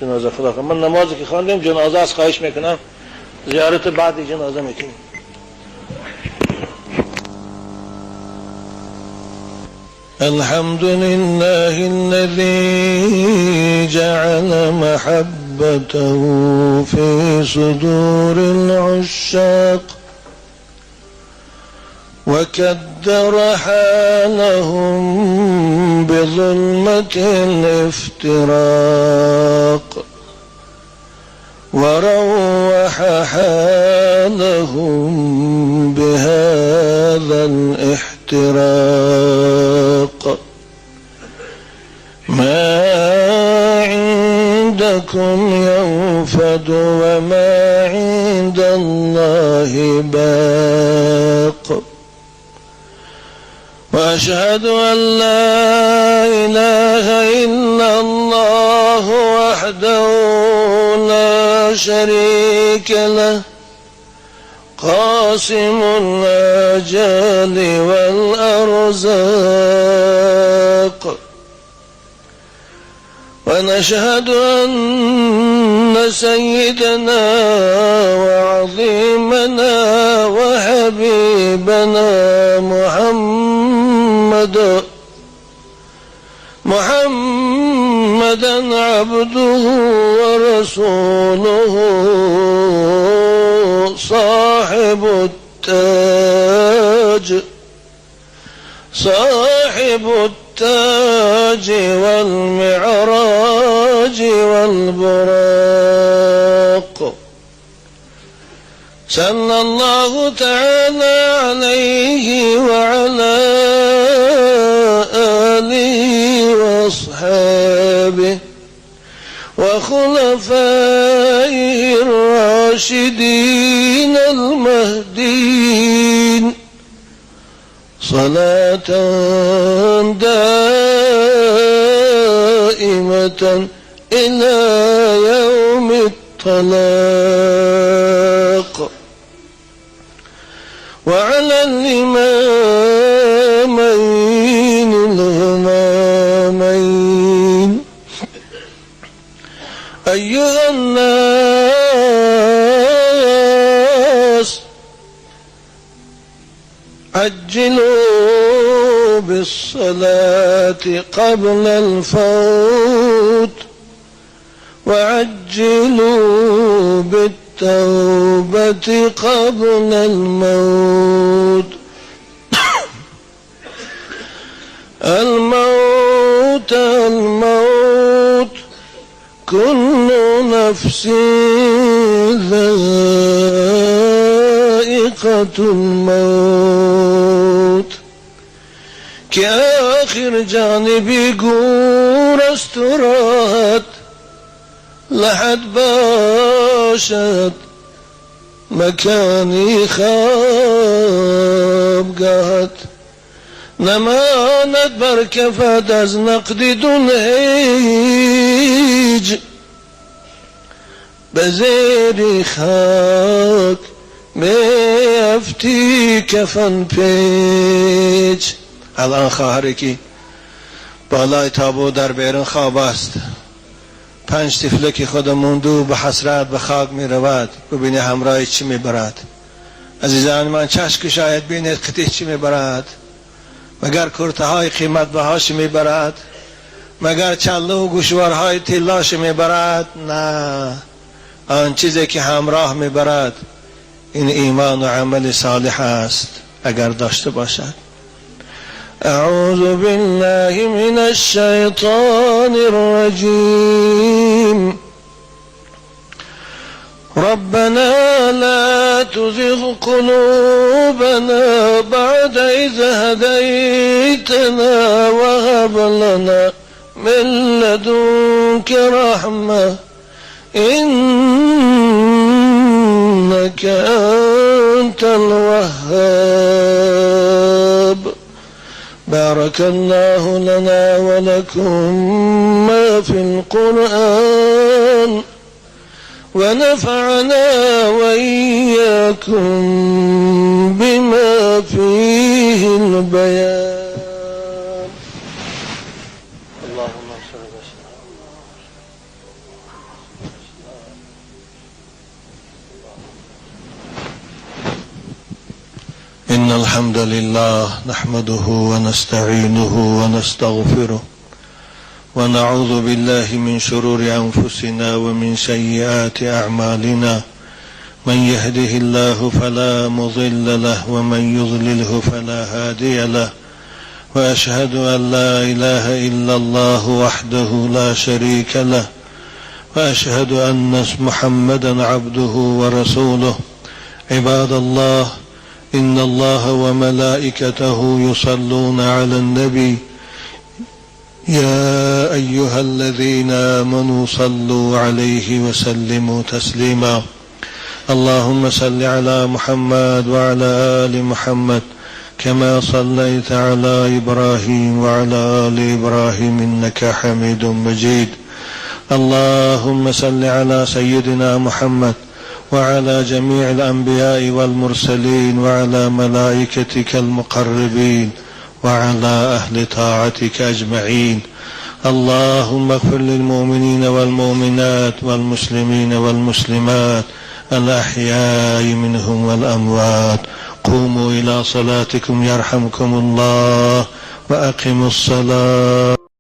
جنازه خدا کنم. من نمازی که خواندم جنازه از خواهش میکنم زیارت بعد جنازه میکنیم. الحمد لله الذي جعل محبته في صدور العشاق وكدر حالهم بظلمة الافتراق وروح حالهم بهذا الاحتراق. وأشهد أن لا إله إلا الله وحده لا شريك له قاسم الآجال والأرزاق ونشهد أن سيدنا وعظيمنا وحبيبنا محمدا عبده ورسوله صاحب التاج والمعراج والبراق صلى الله تعالى عليه وعلى آله وأصحابه وخلفائه الراشدين المهديين صلاة دائمة إلى يوم الطلاق وعلى الإمامين الهمامين أيها الناس عجلوا بالصلاة قبل الفوت وعجلوا بالتوبة قبل الموت الموت كل نفس ذائقة الموت كآخر جانبی گور استراحت لحد باشد مکانی خوابگاهت نماند بر کفت از نقد دون هیچ به زیر خاک میافتی کفن پیچ. الان خواهری که بالای تابو در بیرون خواب است، 5 طفله که خود موندو به حسرت به خاک می رود، ببینی همراه چی می برد. عزیزان من، چشم شاید بینید قطعه چی می برد، مگر کرته های قیمت بهاش می برد، مگر چلو و گوشوارهای طلاش می برد؟ نه، آن چیزی که همراه می برد این ایمان و عمل صالح است اگر داشته باشد. اعوذ بالله من الشیطان الرجیم. ربنا لا تزغ قلوبنا بعد إذ هديتنا وهب لنا من لدنك رحمة إنك أنت الوهاب. بارك الله لنا ولكم ما في القرآن ونفعنا وإياكم بما فيه البيان. اللهم صل وسلم. إن الحمد لله نحمده ونستعينه ونستغفره ونعوذ بالله من شرور أنفسنا ومن سيئات أعمالنا. من يهده الله فلا مضل له ومن يضلله فلا هادي له. وأشهد أن لا إله إلا الله وحده لا شريك له. وأشهد أن محمدا عبده ورسوله. عباد الله، إن الله وملائكته يصلون على النبي يا أيها الذين آمنوا صلوا عليه وسلموا تسليما. اللهم صل على محمد وعلى آل محمد كما صليت على إبراهيم وعلى آل إبراهيم إنك حميد مجيد. اللهم صل على سيدنا محمد وعلى جميع الأنبياء والمرسلين وعلى ملائكتك المقربين وعلى أهل طاعتك أجمعين. اللهم اغفر للمؤمنين والمؤمنات والمسلمين والمسلمات الأحياء منهم والأموات. قوموا إلى صلاتكم يرحمكم الله وأقيموا الصلاة.